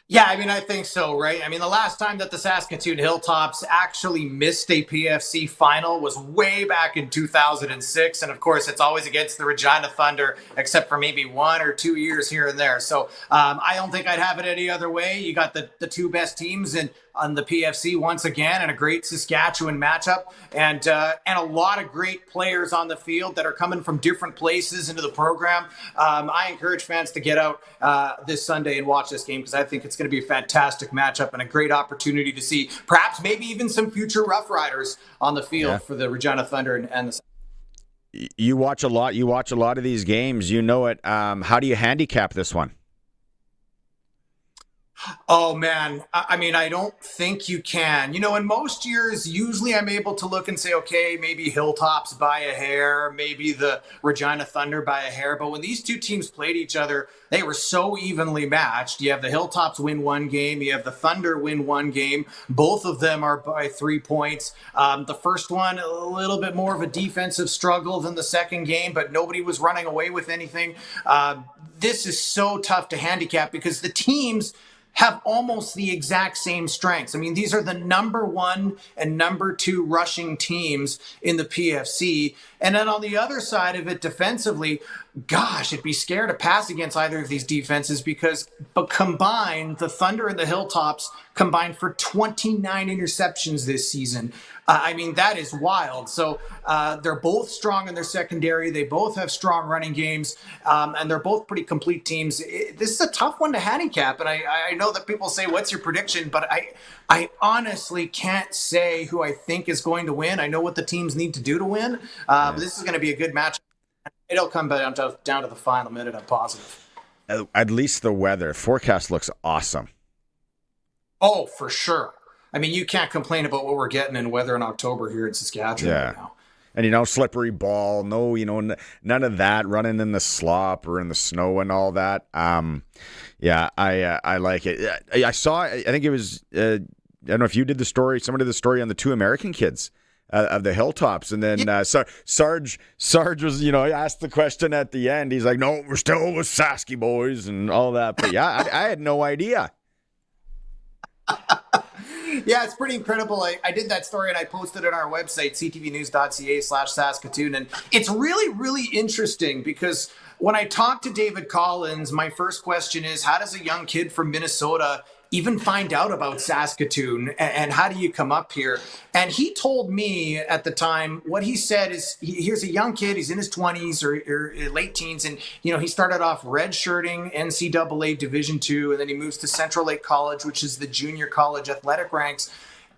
Yeah, I mean, I think so, right? I mean, the last time that the Saskatoon Hilltops actually missed a PFC final was way back in 2006. And of course, it's always against the Regina Thunder, except for maybe 1 or 2 years here and there. So I don't think I'd have it any other way. You got the two best teams on the PFC once again, and a great Saskatchewan matchup, and a lot of great players on the field that are coming from different places into the program. I encourage fans to get out this Sunday and watch this game, because I think it's going to be a fantastic matchup and a great opportunity to see perhaps maybe even some future Roughriders on the field for the Regina Thunder and the. You watch a lot. You watch a lot of these games. You know it. How do you handicap this one? Oh, man. I mean, I don't think you can. You know, in most years, usually I'm able to look and say, okay, maybe Hilltops by a hair, maybe the Regina Thunder by a hair. But when these two teams played each other, they were so evenly matched. You have the Hilltops win one game. You have the Thunder win one game. Both of them are by 3 points. The first one, a little bit more of a defensive struggle than the second game, but nobody was running away with anything. This is so tough to handicap, because the teams have almost the exact same strengths. I mean, these are the number 1 and number 2 rushing teams in the PFC. And then on the other side of it, defensively, gosh, it'd be scary to pass against either of these defenses, but combined, the Thunder and the Hilltops combined for 29 interceptions this season. I mean, that is wild. So they're both strong in their secondary. They both have strong running games, and they're both pretty complete teams. This is a tough one to handicap, and I know that people say, what's your prediction? But I honestly can't say who I think is going to win. I know what the teams need to do to win. But this is going to be a good match. It'll come down to the final minute. I'm positive. At least the weather forecast looks awesome. Oh, for sure. I mean, you can't complain about what we're getting in weather in October here in Saskatchewan right now. And, slippery ball, no, none of that, running in the slop or in the snow and all that. I like it. I think it was, I don't know if you did the story, someone did the story on the 2 American kids of the Hilltops. And then Sarge was, asked the question at the end. He's like, no, we're still with Sasky boys and all that. But I had no idea. Yeah, it's pretty incredible. I did that story and I posted it on our website, ctvnews.ca/Saskatoon. And it's really, really interesting, because when I talked to David Collins, my first question is, how does a young kid from Minnesota even find out about Saskatoon, and how do you come up here? And he told me at the time, what he said is, here's a young kid, he's in his 20s or late teens, and he started off redshirting NCAA Division II, and then he moves to Central Lake College, which is the junior college athletic ranks.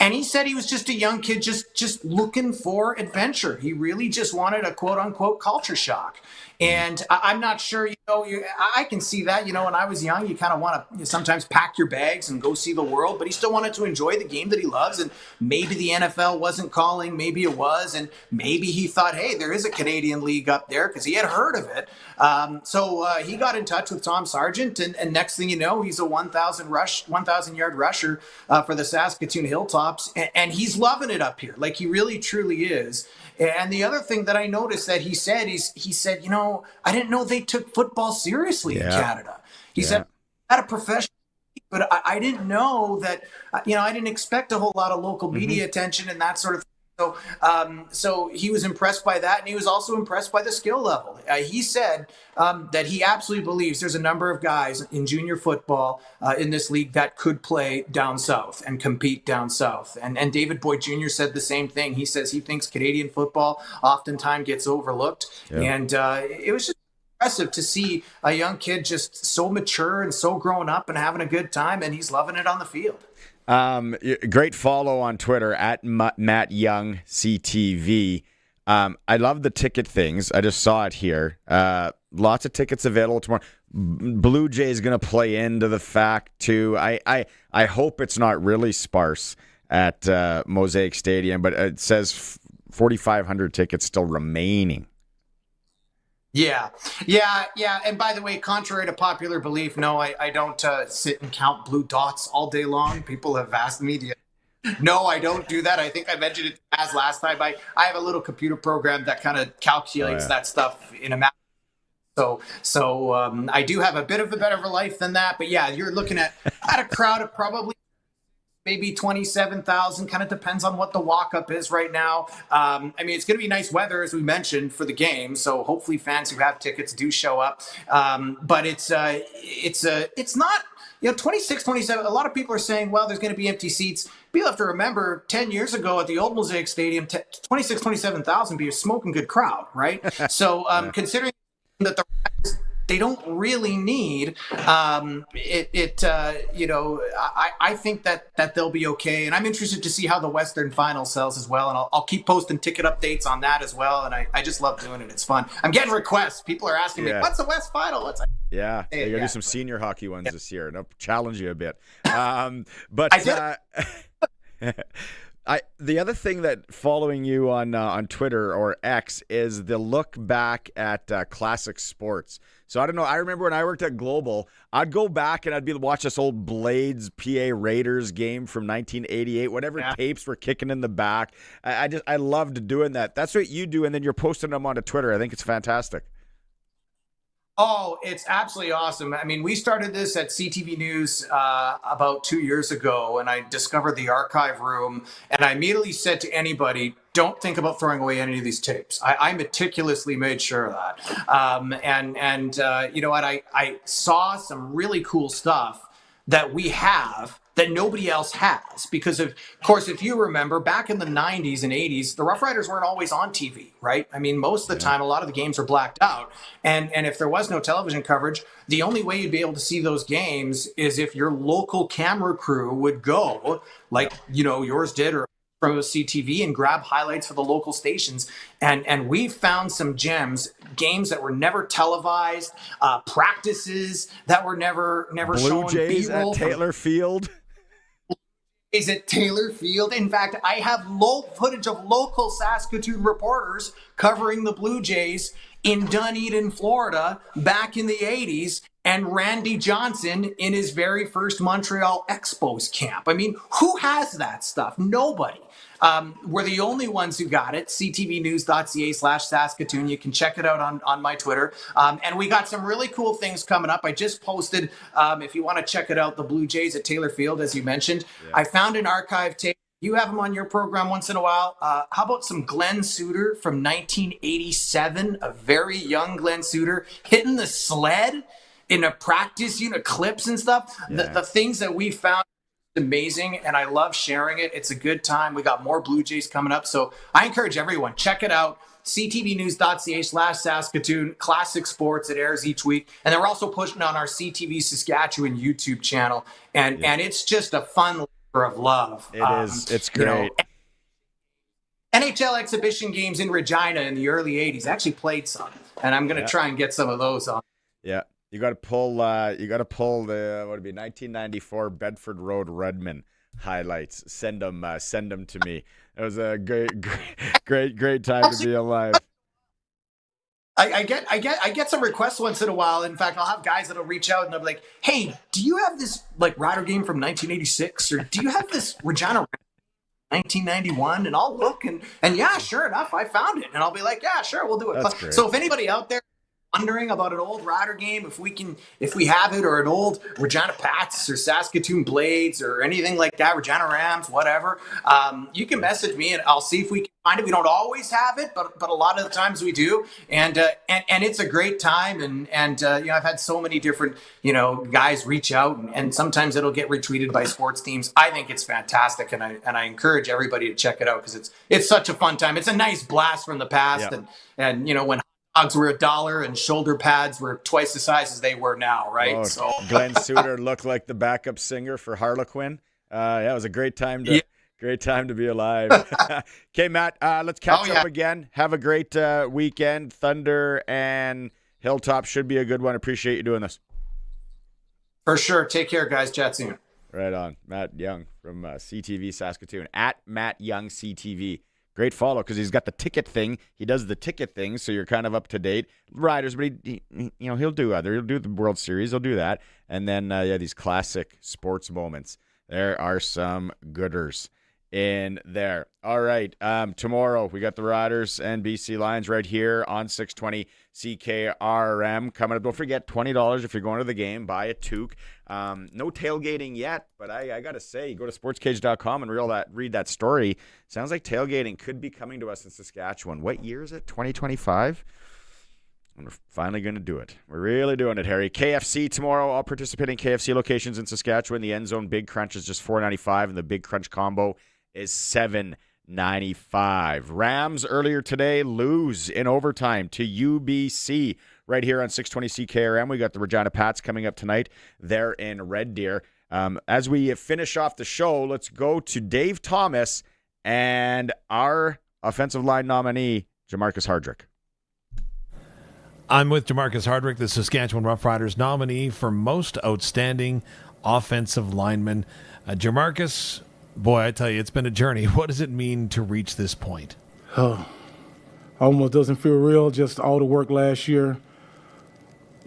And he said he was just a young kid, just looking for adventure. He really just wanted a quote unquote culture shock. And I'm not sure, I can see that, when I was young, you kind of want to sometimes pack your bags and go see the world, but he still wanted to enjoy the game that he loves. And maybe the NFL wasn't calling, maybe it was. And maybe he thought, hey, there is a Canadian league up there because he had heard of it. So he got in touch with Tom Sargent. And next thing you know, he's a 1,000 yard rusher for the Saskatoon Hilltops. And he's loving it up here. Like he really, truly is. And the other thing that I noticed that he said, I didn't know they took football seriously in Canada. He said, at a professional, but I didn't know that, I didn't expect a whole lot of local media attention and that sort of thing. So he was impressed by that, and he was also impressed by the skill level. He said that he absolutely believes there's a number of guys in junior football in this league that could play down south and compete down south. And David Boyd Jr. said the same thing. He says he thinks Canadian football oftentimes gets overlooked. Yeah. And it was just impressive to see a young kid just so mature and so grown up and having a good time, and he's loving it on the field. Great follow on Twitter at Matt Young CTV. I love the ticket things. I just saw it here. Lots of tickets available tomorrow. Blue Jays going to play into the fact too. I hope it's not really sparse at Mosaic Stadium, but it says 4,500 tickets still remaining. Yeah. And by the way, contrary to popular belief, no, I don't sit and count blue dots all day long. People have asked me, no, I don't do that. I think I mentioned it as last time. I have a little computer program that kind of calculates that stuff in a map. So I do have a bit of a better life than that. But yeah, you're looking at a crowd of probably maybe 27,000, kind of depends on what the walk-up is right now. It's going to be nice weather, as we mentioned, for the game, so hopefully fans who have tickets do show up. But it's not, 26, 27, a lot of people are saying, well, there's going to be empty seats. People have to remember 10 years ago at the old Mosaic Stadium, 26, 27,000 be a smoking good crowd, right? So considering that they don't really need I think that they'll be okay, and I'm interested to see how the Western Final sells as well, and I'll keep posting ticket updates on that as well, and I just love doing it. It's fun. I'm getting requests. People are asking me, what's the West Final? You're gonna do some senior hockey ones this year, and I'll challenge you a bit. The other thing that following you on Twitter or X is the look back at classic sports. So I don't know. I remember when I worked at Global, I'd go back and I'd watch this old Blades PA Raiders game from 1988. Whatever tapes were kicking in the back. I loved doing that. That's what you do, and then you're posting them onto Twitter. I think it's fantastic. Oh, it's absolutely awesome. We started this at CTV News about 2 years ago, and I discovered the archive room, and I immediately said to anybody, don't think about throwing away any of these tapes. I meticulously made sure of that. You know what? I saw some really cool stuff that we have that nobody else has. Because of course, if you remember, back in the 90s and 80s, the Roughriders weren't always on TV, right? Most of the time, a lot of the games were blacked out. And if there was no television coverage, the only way you'd be able to see those games is if your local camera crew would go, like, yours did, or from CTV, and grab highlights for the local stations. And we found some gems, games that were never televised, practices that were never shown. Blue Jays at Taylor Field. Is at Taylor Field. In fact, I have footage of local Saskatoon reporters covering the Blue Jays in Dunedin, Florida, back in the 80s, and Randy Johnson in his very first Montreal Expos camp. Who has that stuff? Nobody. We're the only ones who got it. ctvnews.ca/Saskatoon. You can check it out on my Twitter. And we got some really cool things coming up. I just posted, if you want to check it out, the Blue Jays at Taylor Field, as you mentioned. Yeah. I found an archive tape. You have them on your program once in a while. How about some Glenn Suter from 1987? A very young Glenn Suter hitting the sled in a practice, clips and stuff. Yeah. The things that we found. Amazing, and I love sharing it. It's a good time. We got more Blue Jays coming up, so I encourage everyone, check it out. ctvnews.ca/Saskatoon, classic sports. It airs each week, and then we're also pushing on our CTV Saskatchewan YouTube channel, and it's just a fun of love. It is. It's great. NHL exhibition games in Regina in the early 80s. I actually played some, and I'm going to try and get some of those on. Yeah. You got to pull the, what would it be, 1994 Bedford Road Redmond highlights. Send them to me. It was a great time to be alive. I get some requests once in a while. In fact, I'll have guys that'll reach out and they'll be like, "Hey, do you have this like Rider game from 1986, or do you have this Regina 1991?" And I'll look and yeah, sure enough, I found it, and I'll be like, "Yeah, sure, we'll do it." That's great. So if anybody out there wondering about an old Rider game, if we have it, or an old Regina Pats or Saskatoon Blades or anything like that, Regina Rams, whatever, you can message me and I'll see if we can find it. We don't always have it, but a lot of the times we do, and it's a great time. And I've had so many different guys reach out, and sometimes it'll get retweeted by sports teams. I think it's fantastic, and I encourage everybody to check it out because it's such a fun time. It's a nice blast from the past, and when dogs were $1 and shoulder pads were twice the size as they were now, right? Oh, so Glenn Suter looked like the backup singer for Harlequin. It was a great time to be alive. Okay, Matt, let's catch up again. Have a great weekend. Thunder and Hilltop should be a good one. Appreciate you doing this. For sure. Take care, guys. Chat soon. Right on. Matt Young from CTV Saskatoon, at Matt Young CTV. Great follow because he's got the ticket thing. He does the ticket thing, so you're kind of up to date. Riders, but he'll do the World Series. He'll do that, and then these classic sports moments. There are some gooders in there. All right, tomorrow we got the Riders and BC Lions right here on 620 CKRM coming up. Don't forget $20 if you're going to the game. Buy a toque. No tailgating yet, but I gotta say, go to sportscage.com and read that story. Sounds like tailgating could be coming to us in Saskatchewan. What year is it? 2025. And we're finally going to do it. We're really doing it, Harry. KFC tomorrow. All participating KFC locations in Saskatchewan. The End Zone Big Crunch is just $4.95, and the Big Crunch Combo is $7.95. Rams earlier today lose in overtime to UBC right here on 620 CKRM. We got the Regina Pats coming up tonight. They're in Red Deer. As we finish off the show, let's go to Dave Thomas and our offensive line nominee, Jamarcus Hardrick. I'm with Jamarcus Hardrick, the Saskatchewan Roughriders nominee for most outstanding offensive lineman. Jamarcus, boy, I tell you, it's been a journey. What does it mean to reach this point? Almost doesn't feel real. Just all the work last year.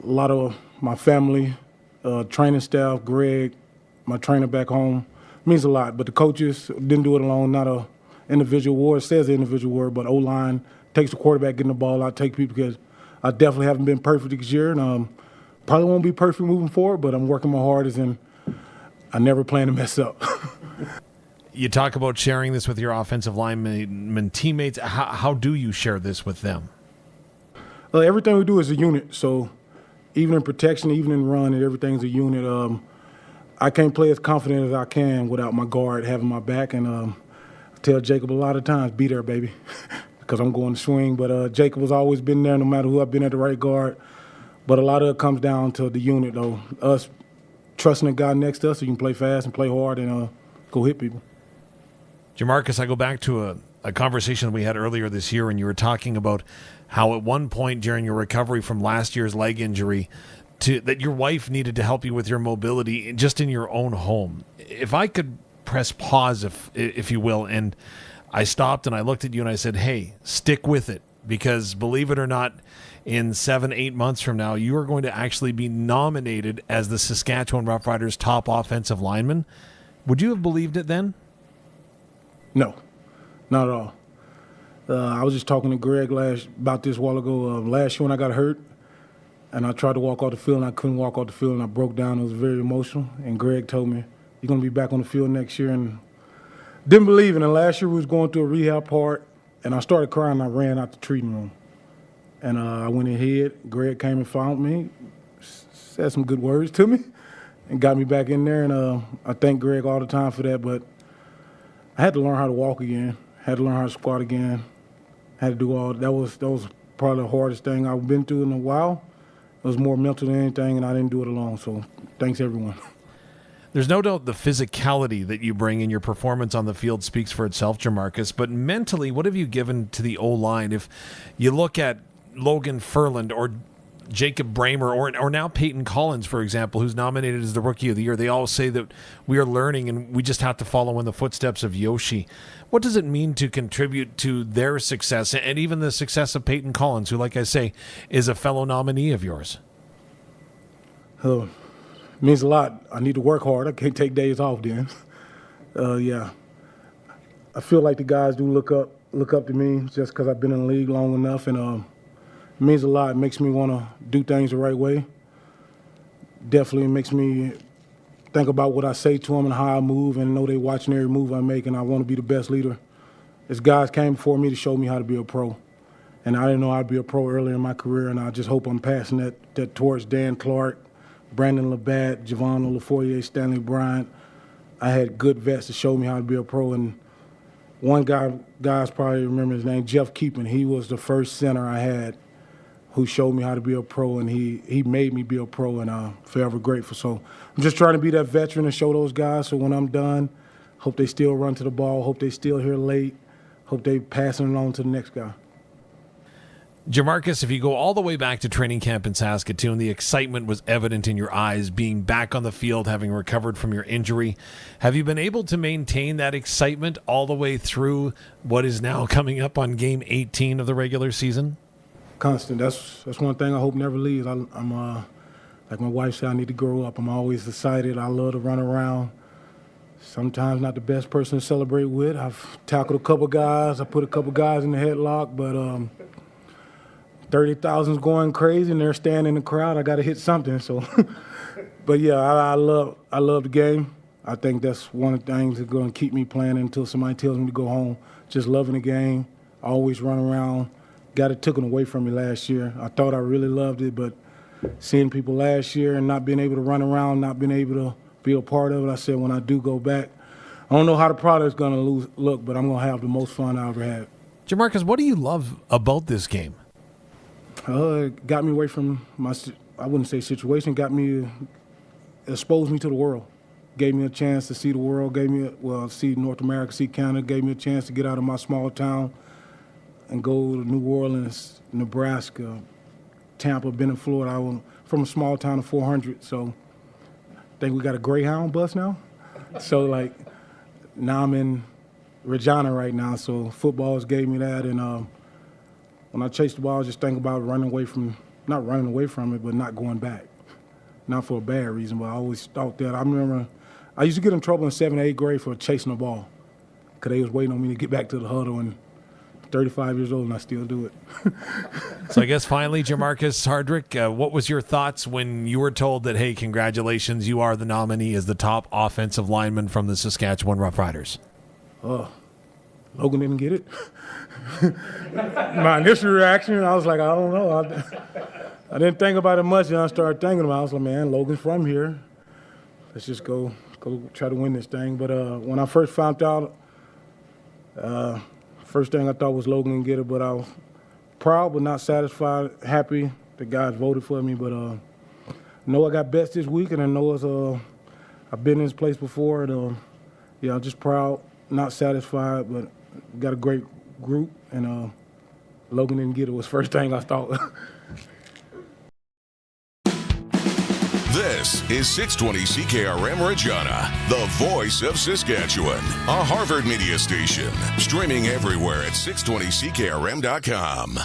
A lot of my family, training staff, Greg, my trainer back home, means a lot. But the coaches didn't do it alone. Not a individual award. It says individual award, but O-line takes the quarterback getting the ball out, take people, because I definitely haven't been perfect this year, and probably won't be perfect moving forward, but I'm working my hardest, and I never plan to mess up. You talk about sharing this with your offensive linemen teammates. How do you share this with them? Everything we do is a unit, so even in protection, even in run, everything's a unit. I can't play as confident as I can without my guard having my back, and I tell Jacob a lot of times, be there, baby, because I'm going to swing. But Jacob has always been there no matter who I've been at the right guard. But a lot of it comes down to the unit, though. Us trusting the guy next to us so you can play fast and play hard and go hit people. Jamarcus, I go back to a conversation we had earlier this year, and you were talking about how at one point during your recovery from last year's leg injury, that your wife needed to help you with your mobility just in your own home. If I could press pause, if you will, and I stopped and I looked at you and I said, hey, stick with it, because believe it or not, in 7-8 months from now, you are going to actually be nominated as the Saskatchewan Roughriders' top offensive lineman. Would you have believed it then? No, not at all. I was just talking to Greg about this a while ago. Last year when I got hurt and I tried to walk off the field and I couldn't walk off the field and I broke down. It was very emotional. And Greg told me, you're going to be back on the field next year. And didn't believe it. And last year we was going through a rehab part and I started crying and I ran out the treating room. And I went ahead. Greg came and found me, said some good words to me and got me back in there. And I thank Greg all the time for that. But I had to learn how to walk again. Had to learn how to squat again. Had to do all that. Was probably the hardest thing I've been through in a while. It was more mental than anything, and I didn't do it alone. So thanks, everyone. There's no doubt the physicality that you bring in your performance on the field speaks for itself, Jamarcus, but mentally, what have you given to the O-line? If you look at Logan Furland or Jacob Bramer or now Peyton Collins, for example, who's nominated as the Rookie of the Year, they all say that we are learning and we just have to follow in the footsteps of Yoshi. What does it mean to contribute to their success and even the success of Peyton Collins, who, like I say, is a fellow nominee of yours? It means a lot. I need to work hard. I can't take days off then. Yeah. I feel like the guys do look up to me just because I've been in the league long enough, and it means a lot. It makes me want to do things the right way. Definitely makes me think about what I say to them and how I move, and know they're watching every move I make, and I want to be the best leader. These guys came before me to show me how to be a pro, and I didn't know I'd be a pro earlier in my career, and I just hope I'm passing that towards Dan Clark, Brandon Labatt, Javon Olafoye, Stanley Bryant. I had good vets to show me how to be a pro, and one guys probably remember his name, Jeff Keepin. He was the first center I had who showed me how to be a pro, and he made me be a pro, and I'm forever grateful. So I'm just trying to be that veteran and show those guys, so when I'm done, hope they still run to the ball, hope they still here late, hope they passing it on to the next guy. Jamarcus, if you go all the way back to training camp in Saskatoon, the excitement was evident in your eyes, being back on the field, having recovered from your injury. Have you been able to maintain that excitement all the way through what is now coming up on game 18 of the regular season? Constant. That's one thing I hope never leaves. I'm like my wife said, I need to grow up. I'm always excited. I love to run around. Sometimes not the best person to celebrate with. I've tackled a couple guys. I put a couple guys in the headlock, but 30,000's going crazy, and they're standing in the crowd. I got to hit something. So, but yeah, I love the game. I think that's one of the things that's going to keep me playing until somebody tells me to go home. Just loving the game, always run around. Got it taken away from me last year. I thought I really loved it, but seeing people last year and not being able to run around, not being able to be a part of it, I said when I do go back, I don't know how the product's going to look, but I'm going to have the most fun I ever had. Jamarcus, what do you love about this game? It got me away from my, I wouldn't say situation, exposed me to the world. Gave me a chance to see the world, see North America, see Canada, gave me a chance to get out of my small town and go to New Orleans, Nebraska, Tampa, been in Florida. I'm from a small town of 400, so I think we got a Greyhound bus now. So, now I'm in Regina right now, so football's gave me that, and when I chase the ball, I just think about not running away from it, but not going back. Not for a bad reason, but I always thought that. I remember I used to get in trouble in 7th, 8th grade for chasing the ball because they was waiting on me to get back to the huddle, and 35 years old and I still do it. So I guess finally, Jamarcus Hardrick, what was your thoughts when you were told that, hey, congratulations, you are the nominee as the top offensive lineman from the Saskatchewan Roughriders? Logan didn't get it. My initial reaction, I was like, I don't know. I didn't think about it much, and I started thinking about it. I was like, man, Logan's from here. Let's just go try to win this thing. But when I first found out, first thing I thought was Logan didn't get it, but I was proud but not satisfied, happy the guys voted for me. But I know I got bets this week, and I know I've been in this place before. And I'm just proud, not satisfied, but got a great group, and Logan didn't get it was the first thing I thought. This is 620 CKRM Regina, the voice of Saskatchewan, a Harvard media station, streaming everywhere at 620ckrm.com.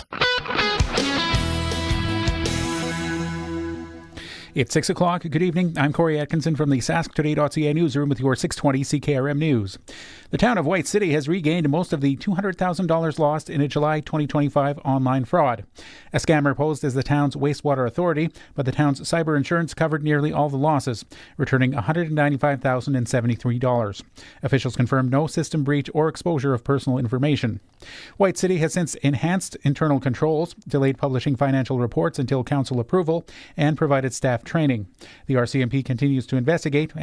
It's 6 o'clock. Good evening. I'm Corey Atkinson from the SaskToday.ca newsroom with your 620 CKRM News. The town of White City has regained most of the $200,000 lost in a July 2025 online fraud. A scammer posed as the town's wastewater authority, but the town's cyber insurance covered nearly all the losses, returning $195,073. Officials confirmed no system breach or exposure of personal information. White City has since enhanced internal controls, delayed publishing financial reports until council approval, and provided staff training. The RCMP continues to investigate